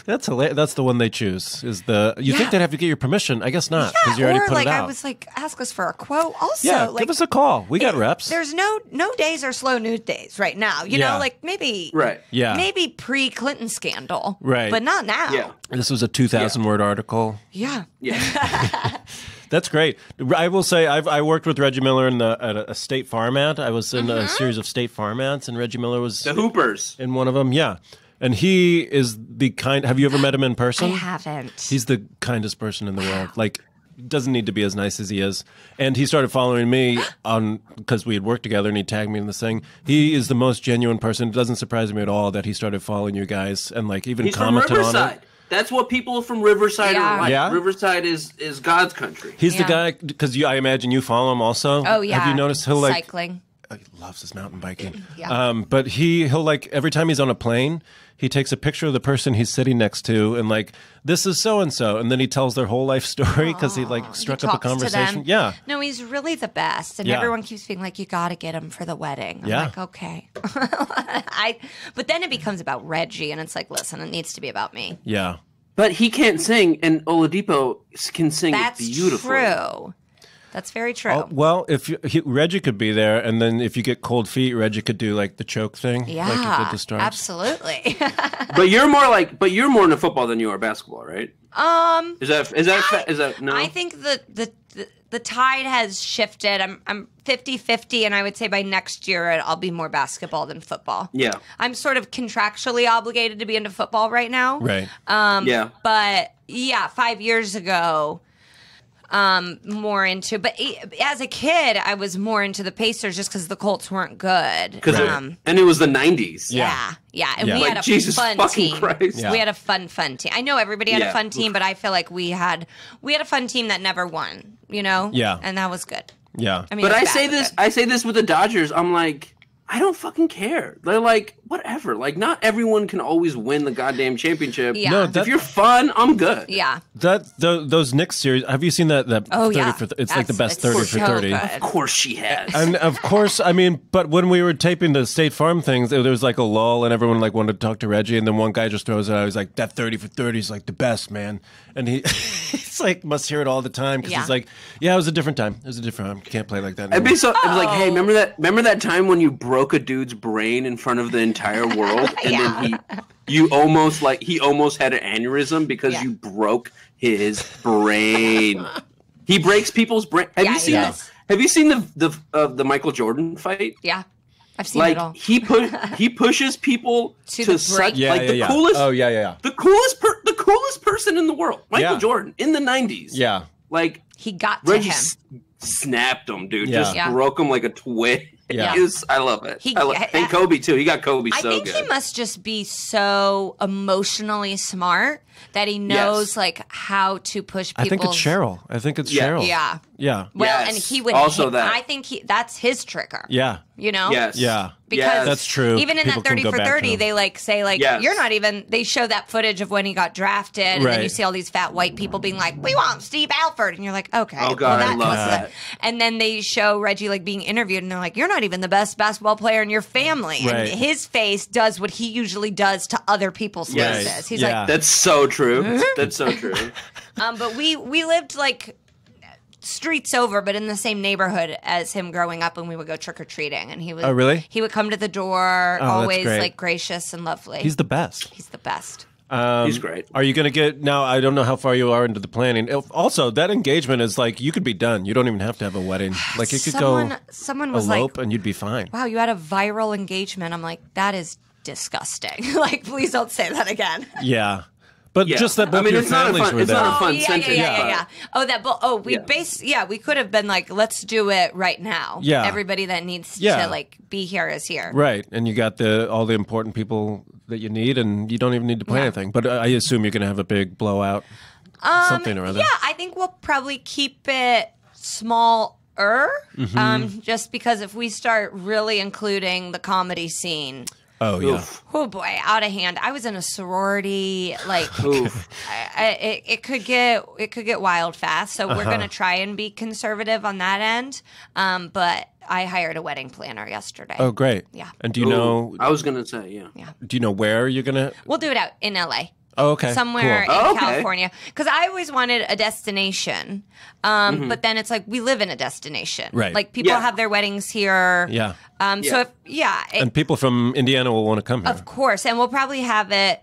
[SPEAKER 2] That's hilarious. That's the one they choose. You think they'd have to get your permission? I guess not, because you
[SPEAKER 4] Yeah,
[SPEAKER 2] already
[SPEAKER 4] or
[SPEAKER 2] put
[SPEAKER 4] like
[SPEAKER 2] it out.
[SPEAKER 4] I was like, ask us for a quote. Also,
[SPEAKER 2] yeah,
[SPEAKER 4] like,
[SPEAKER 2] give us a call. We got reps.
[SPEAKER 4] There's no days are slow news days right now. You
[SPEAKER 2] Yeah.
[SPEAKER 4] know, like maybe
[SPEAKER 3] Right.
[SPEAKER 2] Yeah.
[SPEAKER 4] maybe pre-Clinton scandal,
[SPEAKER 2] Right.
[SPEAKER 4] But not now.
[SPEAKER 3] Yeah.
[SPEAKER 2] This was a 2,000 word article.
[SPEAKER 4] Yeah.
[SPEAKER 3] Yeah.
[SPEAKER 2] That's great. I will say I worked with Reggie Miller at a State Farm ad. I was in a series of State Farm ads, and Reggie Miller was
[SPEAKER 3] The Hoopers.
[SPEAKER 2] in one of them. Yeah, and he is the kind. Have you ever met him in person?
[SPEAKER 4] I haven't.
[SPEAKER 2] He's the kindest person in the world. Like, doesn't need to be as nice as he is. And he started following me because we had worked together, and he tagged me in this thing. He is the most genuine person. It doesn't surprise me at all that he started following you guys and like even
[SPEAKER 3] He's from
[SPEAKER 2] commented on
[SPEAKER 3] Riverside.
[SPEAKER 2] it.
[SPEAKER 3] That's what people from Riverside
[SPEAKER 4] Yeah.
[SPEAKER 3] are like.
[SPEAKER 2] Yeah?
[SPEAKER 3] Riverside is God's country.
[SPEAKER 2] He's the
[SPEAKER 4] Yeah.
[SPEAKER 2] guy because I imagine you follow him also.
[SPEAKER 4] Oh yeah.
[SPEAKER 2] Have you noticed he'll like
[SPEAKER 4] cycling?
[SPEAKER 2] he loves his mountain biking.
[SPEAKER 4] Yeah.
[SPEAKER 2] But he'll like every time he's on a plane, he takes a picture of the person he's sitting next to and like, this is so and so, and then he tells their whole life story because he like struck
[SPEAKER 4] He
[SPEAKER 2] up a
[SPEAKER 4] talks to
[SPEAKER 2] conversation.
[SPEAKER 4] them.
[SPEAKER 2] Yeah.
[SPEAKER 4] No, he's really the best, and
[SPEAKER 2] Yeah.
[SPEAKER 4] everyone keeps being like, "You got to get him for the wedding." I'm
[SPEAKER 2] Yeah.
[SPEAKER 4] like, okay. But then it becomes about Reggie, and it's like, listen, it needs to be about me.
[SPEAKER 2] Yeah.
[SPEAKER 3] But he can't sing, and Oladipo can sing
[SPEAKER 4] That's
[SPEAKER 3] beautifully.
[SPEAKER 4] true. That's very true.
[SPEAKER 2] Oh, well, if Reggie could be there, and then if you get cold feet, Reggie could do like the choke thing,
[SPEAKER 4] yeah,
[SPEAKER 2] like he did the Stars.
[SPEAKER 4] absolutely.
[SPEAKER 3] But you're more into football than you are basketball, right? Is that no?
[SPEAKER 4] I think the tide has shifted. I'm 50-50, and I would say by next year I'll be more basketball than football.
[SPEAKER 3] Yeah.
[SPEAKER 4] I'm sort of contractually obligated to be into football right now.
[SPEAKER 2] Right.
[SPEAKER 3] Yeah.
[SPEAKER 4] But yeah, 5 years ago, more into. But as a kid, I was more into the Pacers just because the Colts weren't good.
[SPEAKER 3] And it was the 90s.
[SPEAKER 4] Yeah. And
[SPEAKER 2] Yeah.
[SPEAKER 4] we
[SPEAKER 3] Like,
[SPEAKER 4] had a
[SPEAKER 3] Jesus
[SPEAKER 4] fun
[SPEAKER 3] fucking
[SPEAKER 4] team.
[SPEAKER 3] Christ.
[SPEAKER 2] Yeah.
[SPEAKER 4] We had a fun team. I know everybody had a
[SPEAKER 3] Yeah.
[SPEAKER 4] fun team, but I feel like we had a fun team that never won. You know?
[SPEAKER 2] Yeah.
[SPEAKER 4] And that was good.
[SPEAKER 2] Yeah.
[SPEAKER 4] I mean,
[SPEAKER 3] But
[SPEAKER 4] it
[SPEAKER 3] I
[SPEAKER 4] was
[SPEAKER 3] say
[SPEAKER 4] bad, but
[SPEAKER 3] this.
[SPEAKER 4] good.
[SPEAKER 3] I say this with the Dodgers. I'm like, I don't fucking care. They're like, whatever. Like, not everyone can always win the goddamn championship.
[SPEAKER 4] Yeah.
[SPEAKER 2] No,
[SPEAKER 3] If you're fun, I'm good.
[SPEAKER 4] Yeah.
[SPEAKER 2] Those Knicks series. Have you seen that?
[SPEAKER 4] Oh
[SPEAKER 2] 30
[SPEAKER 4] yeah.
[SPEAKER 2] for it's like the best
[SPEAKER 4] It's
[SPEAKER 2] 30 for
[SPEAKER 4] so
[SPEAKER 2] 30.
[SPEAKER 4] good.
[SPEAKER 3] Of course she has.
[SPEAKER 2] And of course, I mean, but when we were taping the State Farm things, there was like a lull, and everyone like wanted to talk to Reggie, and then one guy just throws it out. He's like, "That 30 for 30 is like the best, man," and he's like, must hear it all the time because
[SPEAKER 4] Yeah.
[SPEAKER 2] he's like, "Yeah, it was a different time. It was a different time. You can't play like that
[SPEAKER 3] It'd
[SPEAKER 2] anymore."
[SPEAKER 3] be so. It was like, hey,
[SPEAKER 4] Oh.
[SPEAKER 3] remember that time when you broke a dude's brain in front of the entire world, and then he almost had an aneurysm because
[SPEAKER 4] Yeah.
[SPEAKER 3] you broke his brain. He breaks people's brain. Have
[SPEAKER 4] Yeah,
[SPEAKER 3] you
[SPEAKER 4] he
[SPEAKER 3] seen
[SPEAKER 4] does.
[SPEAKER 3] Have you seen the Michael Jordan fight?
[SPEAKER 4] Yeah. I've seen
[SPEAKER 3] Like
[SPEAKER 4] it all.
[SPEAKER 3] he pushes people
[SPEAKER 4] To
[SPEAKER 3] to
[SPEAKER 4] the
[SPEAKER 3] such
[SPEAKER 4] brink.
[SPEAKER 2] Yeah,
[SPEAKER 3] like
[SPEAKER 2] yeah,
[SPEAKER 3] the
[SPEAKER 2] yeah.
[SPEAKER 3] coolest.
[SPEAKER 2] Oh yeah.
[SPEAKER 3] The coolest person in the world, Michael
[SPEAKER 2] Yeah.
[SPEAKER 3] Jordan, in the 90s.
[SPEAKER 2] Yeah.
[SPEAKER 3] Like
[SPEAKER 4] He got to
[SPEAKER 3] Reggie
[SPEAKER 4] him.
[SPEAKER 3] snapped him, dude.
[SPEAKER 2] Yeah.
[SPEAKER 3] Just
[SPEAKER 4] Yeah.
[SPEAKER 3] broke him like a twig.
[SPEAKER 2] Yeah.
[SPEAKER 3] I love it.
[SPEAKER 4] He-
[SPEAKER 3] And Kobe too. He got Kobe
[SPEAKER 4] I
[SPEAKER 3] so
[SPEAKER 4] think
[SPEAKER 3] good.
[SPEAKER 4] he must just be so emotionally smart that he knows like how to push people.
[SPEAKER 2] I think it's Cheryl. I think it's
[SPEAKER 3] Yeah.
[SPEAKER 2] Cheryl.
[SPEAKER 4] Yeah.
[SPEAKER 2] Yeah.
[SPEAKER 4] Well,
[SPEAKER 3] Yes.
[SPEAKER 4] and he would
[SPEAKER 3] Also that.
[SPEAKER 4] I think that's his trigger.
[SPEAKER 2] Yeah.
[SPEAKER 4] You know?
[SPEAKER 3] Yes.
[SPEAKER 2] Yeah.
[SPEAKER 4] Because
[SPEAKER 3] Yes.
[SPEAKER 2] That's true.
[SPEAKER 4] Even in
[SPEAKER 2] People
[SPEAKER 4] that
[SPEAKER 2] can
[SPEAKER 4] 30
[SPEAKER 2] go
[SPEAKER 4] for
[SPEAKER 2] back to
[SPEAKER 4] 30,
[SPEAKER 2] them.
[SPEAKER 4] they like say like
[SPEAKER 3] Yes.
[SPEAKER 4] you're not even. They show that footage of when he got drafted, and then
[SPEAKER 2] Right.
[SPEAKER 4] you see all these fat white people being like, "We want Steve Alford," and you're like, "Okay."
[SPEAKER 3] Oh, God, I
[SPEAKER 4] that
[SPEAKER 3] love
[SPEAKER 4] was the-
[SPEAKER 3] that.
[SPEAKER 4] And then they show Reggie like being interviewed, and they're like, "You're not even the best basketball player in your family."
[SPEAKER 2] Right.
[SPEAKER 4] And his face does what he usually does to other people's
[SPEAKER 3] Yes.
[SPEAKER 4] faces. He's
[SPEAKER 2] Yeah.
[SPEAKER 4] like,
[SPEAKER 3] That's so true. That's so true.
[SPEAKER 4] but we lived like streets over, but in the same neighborhood as him growing up, and we would go trick or treating, and he would.
[SPEAKER 2] Oh, really?
[SPEAKER 4] He would come to the door,
[SPEAKER 2] Oh, that's
[SPEAKER 4] always
[SPEAKER 2] great.
[SPEAKER 4] like gracious and lovely.
[SPEAKER 2] He's the best.
[SPEAKER 4] He's the best.
[SPEAKER 3] He's great.
[SPEAKER 2] Are you going to get now? I don't know how far you are into the planning. Also, that engagement is like you could be done. You don't even have to have a wedding. Like you could
[SPEAKER 4] Someone
[SPEAKER 2] go
[SPEAKER 4] was
[SPEAKER 2] elope
[SPEAKER 4] like,
[SPEAKER 2] and you'd be fine.
[SPEAKER 4] "Wow, you had a viral engagement." I'm like, "That is disgusting." Like, please don't say that again.
[SPEAKER 2] Yeah, but
[SPEAKER 3] Yeah.
[SPEAKER 2] just that both
[SPEAKER 3] I mean,
[SPEAKER 2] your
[SPEAKER 3] it's not a
[SPEAKER 2] families
[SPEAKER 3] fun-
[SPEAKER 2] were
[SPEAKER 3] it's
[SPEAKER 2] there.
[SPEAKER 3] not a fun
[SPEAKER 4] yeah,
[SPEAKER 3] sentence,
[SPEAKER 4] yeah. Oh,
[SPEAKER 3] Yeah.
[SPEAKER 4] we could have been like, let's do it right now.
[SPEAKER 2] Yeah.
[SPEAKER 4] Everybody that needs
[SPEAKER 2] Yeah.
[SPEAKER 4] to like be here is here.
[SPEAKER 2] Right, and you got all the important people that you need, and you don't even need to plan
[SPEAKER 4] Yeah.
[SPEAKER 2] anything. But I assume you're going to have a big blowout, something or other.
[SPEAKER 4] Yeah, I think we'll probably keep it smaller.
[SPEAKER 2] Mm-hmm.
[SPEAKER 4] Just because if we start really including the comedy scene,
[SPEAKER 2] Oh yeah.
[SPEAKER 3] Oof.
[SPEAKER 4] oh boy, out of hand. I was in a sorority, like
[SPEAKER 3] Oof.
[SPEAKER 4] it could get wild fast. So
[SPEAKER 2] Uh-huh.
[SPEAKER 4] we're gonna try and be conservative on that end. But I hired a wedding planner yesterday.
[SPEAKER 2] Oh great.
[SPEAKER 4] Yeah.
[SPEAKER 2] And do you
[SPEAKER 3] Ooh,
[SPEAKER 2] know?
[SPEAKER 3] I was gonna say, yeah.
[SPEAKER 2] Do you know where you're gonna?
[SPEAKER 4] We'll do it out in LA.
[SPEAKER 2] Oh, okay.
[SPEAKER 4] Somewhere
[SPEAKER 2] Cool.
[SPEAKER 4] in
[SPEAKER 3] Oh, okay.
[SPEAKER 4] California, because I always wanted a destination, but then it's like we live in a destination,
[SPEAKER 2] Right.
[SPEAKER 4] Like people
[SPEAKER 3] Yeah.
[SPEAKER 4] have their weddings here,
[SPEAKER 2] Yeah.
[SPEAKER 4] So
[SPEAKER 2] And people from Indiana will want to come here.
[SPEAKER 4] of course, and we'll probably have it,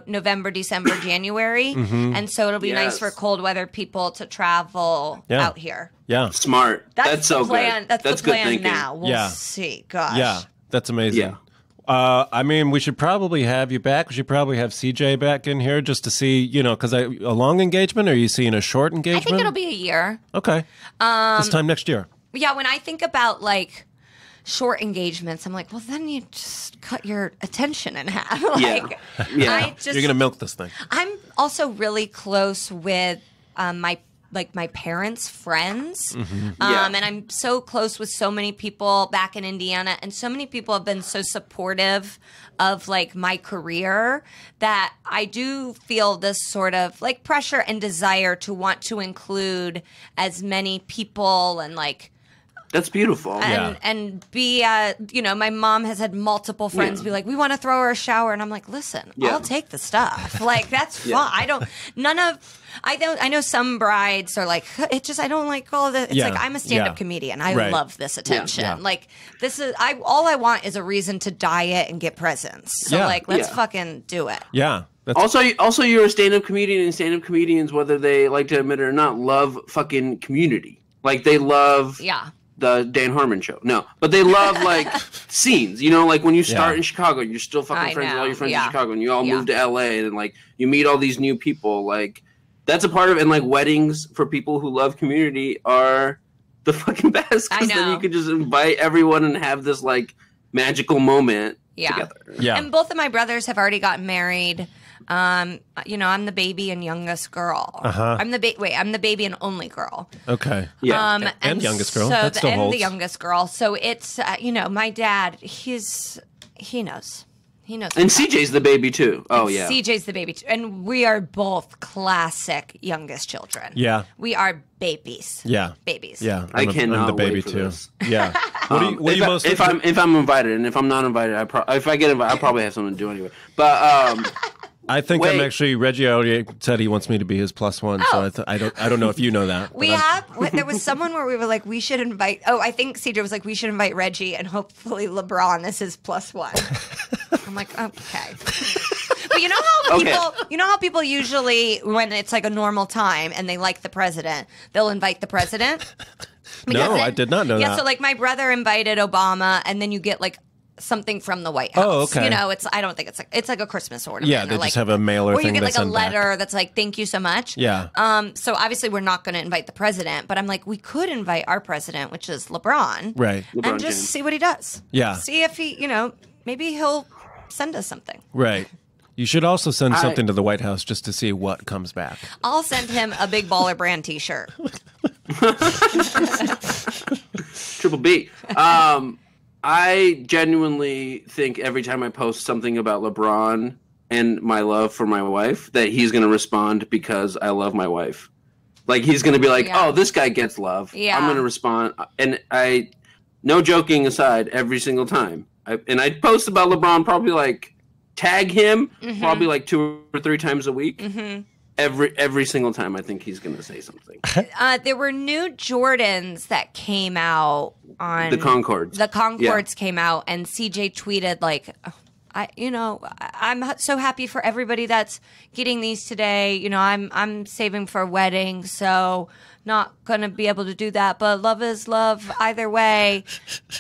[SPEAKER 4] November, December, January,
[SPEAKER 2] Mm-hmm.
[SPEAKER 4] and so it'll be nice
[SPEAKER 3] Yes.
[SPEAKER 4] for cold weather people to travel
[SPEAKER 2] Yeah.
[SPEAKER 4] out here.
[SPEAKER 2] Yeah.
[SPEAKER 3] Smart. That's so
[SPEAKER 4] the plan.
[SPEAKER 3] good.
[SPEAKER 4] That's the
[SPEAKER 3] good
[SPEAKER 4] plan
[SPEAKER 3] thinking.
[SPEAKER 4] now. We'll
[SPEAKER 2] Yeah.
[SPEAKER 4] see. Gosh,
[SPEAKER 2] Yeah. That's amazing.
[SPEAKER 3] Yeah.
[SPEAKER 2] I mean, we should probably have you back. We should probably have CJ back in here just to see, because a long engagement, or are you seeing a short
[SPEAKER 4] I
[SPEAKER 2] engagement?
[SPEAKER 4] think it'll be a year.
[SPEAKER 2] Okay. This time next year.
[SPEAKER 4] Yeah, when I think about like short engagements, I'm like, well, then you just cut your attention in half. Like,
[SPEAKER 3] Yeah.
[SPEAKER 4] I just,
[SPEAKER 2] You're going to milk this thing.
[SPEAKER 4] I'm also really close with my parents' friends,
[SPEAKER 3] Yeah.
[SPEAKER 4] and I'm so close with so many people back in Indiana, and so many people have been so supportive of like my career that I do feel this sort of like pressure and desire to want to include as many people and like
[SPEAKER 3] That's beautiful.
[SPEAKER 4] And be, you know, my mom has had multiple friends be like, we want to throw her a shower. And I'm like, listen, I'll take the stuff. Like, that's fine. I know some brides are like, I don't like all the, it's like, I'm a stand-up comedian. I love this attention. Yeah. Like, this is, all I want is a reason to diet and get presents. So, like, let's fucking do it.
[SPEAKER 2] Yeah.
[SPEAKER 3] Also, you're a stand-up comedian, and stand-up comedians, whether they like to admit it or not, love fucking Community. Like, they love the Dan Harmon show. No, but they love, like, scenes. You know, like, when you start in Chicago, you're still fucking friends with all your friends in Chicago, and you all move to L.A., and, like, you meet all these new people. Like, that's a part of it. And, like, weddings for people who love Community are the fucking best. Because then you could just invite everyone and have this, like, magical moment together. Yeah.
[SPEAKER 4] And both of my brothers have already gotten married. You know, I'm the baby and youngest girl. I'm the baby and only girl.
[SPEAKER 2] Okay.
[SPEAKER 4] Yeah.
[SPEAKER 2] And youngest girl. That still holds.
[SPEAKER 4] The youngest girl. So it's you know, my dad. He knows. He knows.
[SPEAKER 3] And CJ's the baby too. Oh yeah.
[SPEAKER 4] CJ's the baby too. And we are both classic youngest children.
[SPEAKER 2] Yeah.
[SPEAKER 4] We are babies.
[SPEAKER 2] Yeah.
[SPEAKER 4] Babies.
[SPEAKER 2] Yeah.
[SPEAKER 3] I'm the baby
[SPEAKER 2] too.
[SPEAKER 3] This.
[SPEAKER 2] Yeah.
[SPEAKER 3] If I'm invited, and if I'm not invited, if I get invited, I'll probably have something to do anyway. But
[SPEAKER 2] I think I'm actually Reggie already said he wants me to be his +1, so I don't know if you know that.
[SPEAKER 4] There was someone where we were like, we should invite. Oh, I think CJ was like, we should invite Reggie, and hopefully LeBron is his +1. I'm like, okay. But you know how people usually, when it's like a normal time and they like the president, they'll invite the president.
[SPEAKER 2] No, I did not know that.
[SPEAKER 4] Yeah, so like my brother invited Obama, and then you get like something from the White House.
[SPEAKER 2] Oh, okay.
[SPEAKER 4] You know, I don't think it's like a Christmas ornament.
[SPEAKER 2] Yeah, they just have a mailer thing.
[SPEAKER 4] Or you get like a letter
[SPEAKER 2] back.
[SPEAKER 4] that's like, thank you so much.
[SPEAKER 2] Yeah.
[SPEAKER 4] So obviously we're not going to invite the president, but I'm like, we could invite our president, which is LeBron.
[SPEAKER 2] Right.
[SPEAKER 4] And just see what he does.
[SPEAKER 2] Yeah.
[SPEAKER 4] See if he, you know, maybe he'll send us something.
[SPEAKER 2] Right. You should also send something to the White House just to see what comes back.
[SPEAKER 4] I'll send him a Big Baller Brand t-shirt.
[SPEAKER 3] Triple B. I genuinely think every time I post something about LeBron and my love for my wife that he's going to respond because I love my wife. Like, he's going to be like, oh, this guy gets love. Yeah. I'm going to respond. And no joking aside, every single time. I post about LeBron, probably like tag him probably like 2 or 3 times a week. Mm-hmm. Every single time, I think he's going to say something.
[SPEAKER 4] There were new Jordans that came out on
[SPEAKER 3] the Concords.
[SPEAKER 4] The Concords came out, and CJ tweeted like, I'm so happy for everybody that's getting these today. You know, I'm saving for a wedding, so not going to be able to do that. But love is love either way.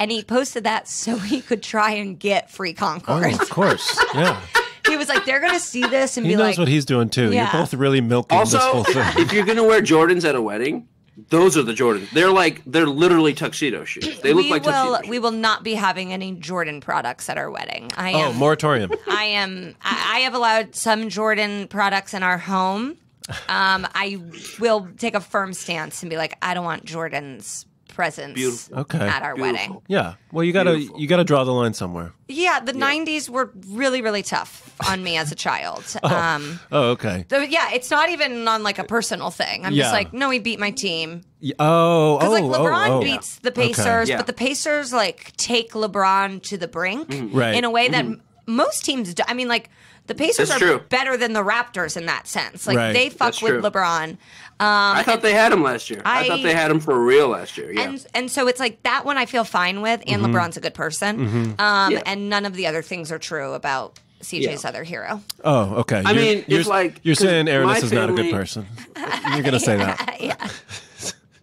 [SPEAKER 4] And he posted that so he could try and get free Concords.
[SPEAKER 2] Oh, of course, yeah.
[SPEAKER 4] He was like, they're going to see this and
[SPEAKER 2] he
[SPEAKER 4] be like...
[SPEAKER 2] He knows what he's doing, too.
[SPEAKER 4] Yeah.
[SPEAKER 2] You're both really milking this whole thing.
[SPEAKER 3] If you're going to wear Jordans at a wedding, those are the Jordans. They're literally tuxedo shoes. They look like tuxedo shoes.
[SPEAKER 4] We will not be having any Jordan products at our wedding.
[SPEAKER 2] Moratorium.
[SPEAKER 4] I have allowed some Jordan products in our home. I will take a firm stance and be like, I don't want Jordan's presence at our wedding.
[SPEAKER 2] Yeah. Well, you gotta draw the line somewhere.
[SPEAKER 4] Yeah, the 90s were really, really tough on me as a child.
[SPEAKER 2] Okay.
[SPEAKER 4] So yeah, it's not even on like a personal thing. I'm just like, no, he beat my team.
[SPEAKER 2] Because
[SPEAKER 4] like LeBron beats the Pacers, but the Pacers like take LeBron to the brink in a way that most teams do. I mean, like the Pacers are better than the Raptors in that sense. Like they fuck with LeBron.
[SPEAKER 3] I thought they had him last year. I thought they had him for real last year. Yeah.
[SPEAKER 4] And so it's like that one I feel fine with, and LeBron's a good person. And none of the other things are true about CJ's other hero.
[SPEAKER 2] Oh, okay.
[SPEAKER 3] I mean, it's like
[SPEAKER 2] you're saying Aramis is not a good person. You're gonna say that.
[SPEAKER 4] Yeah.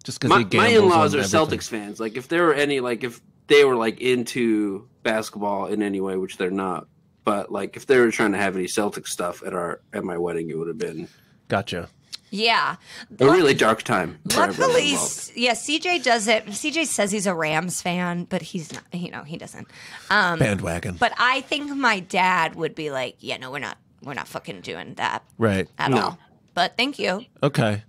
[SPEAKER 2] Just because he gambles
[SPEAKER 3] my in-laws
[SPEAKER 2] on
[SPEAKER 3] are
[SPEAKER 2] everything.
[SPEAKER 3] Celtics fans. Like if there were any, like if they were like into basketball in any way, which they're not. But like if they were trying to have any Celtics stuff at my wedding, it would have been
[SPEAKER 2] gotcha.
[SPEAKER 4] Yeah,
[SPEAKER 3] a really dark time.
[SPEAKER 4] Luckily, CJ does it. CJ says he's a Rams fan, but he's not. You know, he doesn't.
[SPEAKER 2] Bandwagon.
[SPEAKER 4] But I think my dad would be like, "Yeah, no, we're not fucking doing that,
[SPEAKER 2] right?
[SPEAKER 4] At all." But thank you.
[SPEAKER 2] Okay.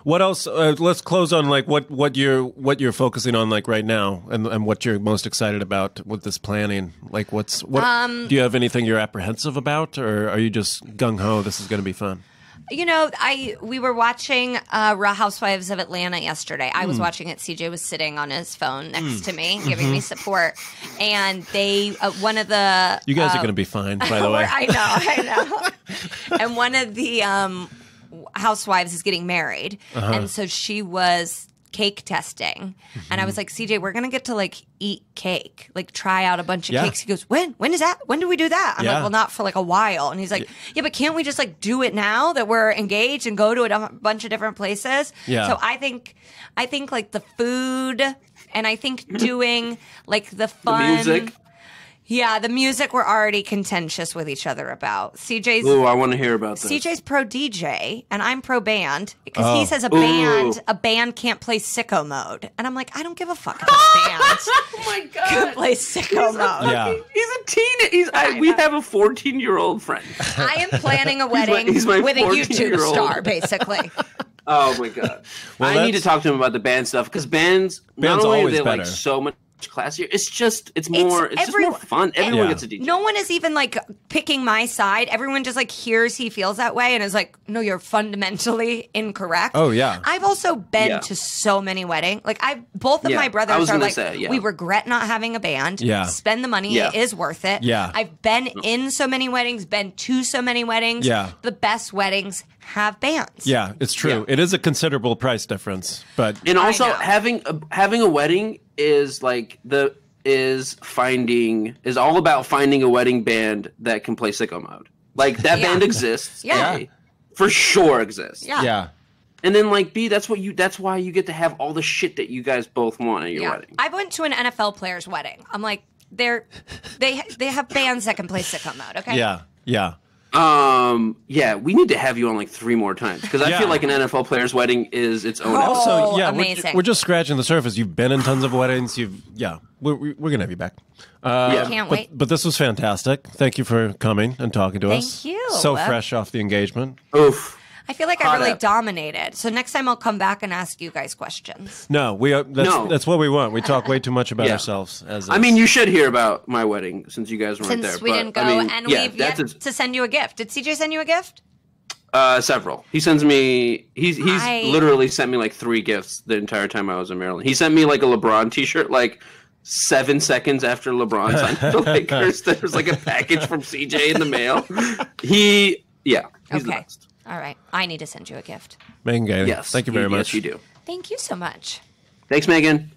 [SPEAKER 2] What else? Let's close on like what you're focusing on like right now, and what you're most excited about with this planning. Like, do you have anything you're apprehensive about, or are you just gung ho? This is going to be fun.
[SPEAKER 4] We were watching Real Housewives of Atlanta yesterday. I was watching it. CJ was sitting on his phone next to me, giving me support. And they, one of the...
[SPEAKER 2] You guys are going to be fine, by the way.
[SPEAKER 4] I know. And one of the housewives is getting married. And so she was cake testing. And I was like, CJ, we're going to get to eat cake, try out a bunch of cakes. He goes, when is that? When do we do that? I'm like, well, not for a while. And he's like, yeah, but can't we just do it now that we're engaged and go to a bunch of different places?
[SPEAKER 2] Yeah.
[SPEAKER 4] So I think the food and I think doing the fun.
[SPEAKER 3] The music.
[SPEAKER 4] Yeah, the music we're already contentious with each other about. CJ's.
[SPEAKER 3] Ooh, I want to hear about this.
[SPEAKER 4] CJ's pro DJ and I'm pro band because he says a band can't play sicko mode, and I'm like, I don't give a fuck if a band
[SPEAKER 3] oh my god
[SPEAKER 4] can play sicko mode.
[SPEAKER 2] Yeah.
[SPEAKER 3] He's a teen. We have a 14-year-old friend.
[SPEAKER 4] I am planning a wedding
[SPEAKER 3] he's my
[SPEAKER 4] with a
[SPEAKER 3] 14-year-old.
[SPEAKER 4] YouTube star, basically.
[SPEAKER 3] Oh my god!
[SPEAKER 2] Well,
[SPEAKER 3] I need to talk to him about the band stuff because bands not only are they
[SPEAKER 2] better.
[SPEAKER 3] so much classier, it's just more fun. Everyone gets a DJ.
[SPEAKER 4] No one is even picking my side. Everyone just hears he feels that way and is like, no, you're fundamentally incorrect.
[SPEAKER 2] Oh yeah.
[SPEAKER 4] I've also been to so many weddings. Both of my brothers are we regret not having a band.
[SPEAKER 2] Yeah.
[SPEAKER 4] Spend the money.
[SPEAKER 3] Yeah.
[SPEAKER 4] It is worth it.
[SPEAKER 2] Yeah.
[SPEAKER 4] I've been in so many weddings, been to so many weddings.
[SPEAKER 2] Yeah.
[SPEAKER 4] The best weddings have bands.
[SPEAKER 2] Yeah, it's true.
[SPEAKER 3] Yeah.
[SPEAKER 2] It is a considerable price difference, but
[SPEAKER 3] And also
[SPEAKER 4] I know.
[SPEAKER 3] having a wedding is all about finding a wedding band that can play sicko mode. That band exists.
[SPEAKER 4] Yeah.
[SPEAKER 3] A, for sure exists.
[SPEAKER 4] Yeah.
[SPEAKER 2] yeah.
[SPEAKER 3] And then B, that's why you get to have all the shit that you guys both want at your wedding.
[SPEAKER 4] I went to an NFL player's wedding. I'm like, they have bands that can play sicko mode. Okay.
[SPEAKER 2] Yeah. Yeah.
[SPEAKER 3] We need to have you on 3 more times because I feel like an NFL player's wedding is its own episode.
[SPEAKER 2] Also, yeah,
[SPEAKER 4] amazing.
[SPEAKER 2] we're just scratching the surface. You've been in tons of weddings. We're gonna have you back.
[SPEAKER 4] Can't wait.
[SPEAKER 2] But this was fantastic. Thank you for coming and talking to us.
[SPEAKER 4] Thank you.
[SPEAKER 2] So fresh off the engagement.
[SPEAKER 3] Oof.
[SPEAKER 4] I feel like I really dominated. So next time I'll come back and ask you guys questions.
[SPEAKER 2] No, that's what we want. We talk way too much about ourselves.
[SPEAKER 3] You should hear about my wedding since you guys weren't there.
[SPEAKER 4] Since we didn't go, and we've yet to send you a gift. Did CJ send you a gift?
[SPEAKER 3] Several. He sends me. He's literally sent me 3 gifts the entire time I was in Maryland. He sent me a LeBron T-shirt 7 seconds after LeBron signed for the Lakers. There was a package from CJ in the mail. He's the best.
[SPEAKER 4] All right. I need to send you a gift.
[SPEAKER 2] Megan Gailey.
[SPEAKER 3] Yes.
[SPEAKER 2] Thank you very much.
[SPEAKER 3] Yes, you do.
[SPEAKER 4] Thank you so much.
[SPEAKER 3] Thanks, Megan.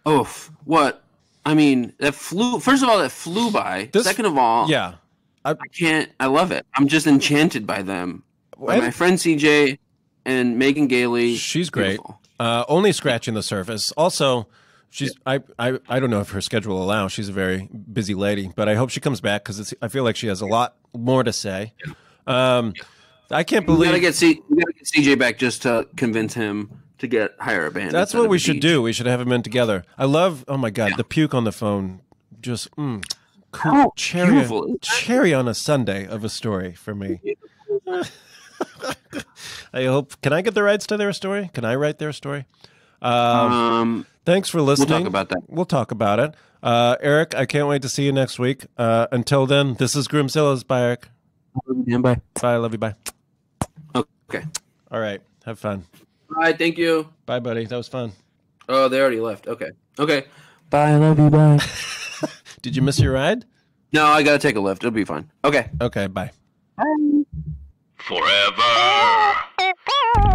[SPEAKER 3] Oh, what? I mean, that flew. First of all, that flew by. Second of all,
[SPEAKER 2] yeah,
[SPEAKER 3] I can't. I love it. I'm just enchanted by them. By my friend CJ and Megan Gailey.
[SPEAKER 2] She's great.
[SPEAKER 3] Beautiful.
[SPEAKER 2] Only scratching the surface. Also, she's. I don't know if her schedule will allow. She's a very busy lady, but I hope she comes back because I feel like she has a lot more to say. I can't believe
[SPEAKER 3] we gotta get CJ back just to convince him to hire a band.
[SPEAKER 2] That's what we should do. We should have them in together. I love. Oh my god, the puke on the phone. Just cool, cherry on a Sunday of a story for me. I hope. Can I get the rights to their story? Can I write their story? Thanks for listening.
[SPEAKER 3] We'll talk about that.
[SPEAKER 2] We'll talk about it. Eric, I can't wait to see you next week. Until then, this is Groomzilla's. Bye, Eric.
[SPEAKER 3] Bye.
[SPEAKER 2] Bye. I love you. Bye.
[SPEAKER 3] Okay.
[SPEAKER 2] All right. Have fun.
[SPEAKER 3] Bye. Thank you.
[SPEAKER 2] Bye, buddy. That was fun.
[SPEAKER 3] Oh, they already left. Okay. Bye. I love you. Bye.
[SPEAKER 2] Did you miss your ride?
[SPEAKER 3] No, I gotta take a lift. It'll be fine. Okay.
[SPEAKER 2] Okay. Bye.
[SPEAKER 1] Forever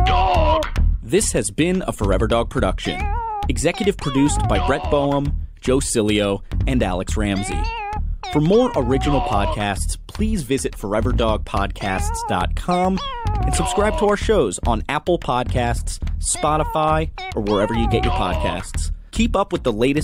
[SPEAKER 1] Dog.
[SPEAKER 5] This has been a Forever Dog production. Executive produced by Brett Boehm, Joe Cilio, and Alex Ramsey. For more original podcasts, please visit foreverdogpodcasts.com and subscribe to our shows on Apple Podcasts, Spotify, or wherever you get your podcasts. Keep up with the latest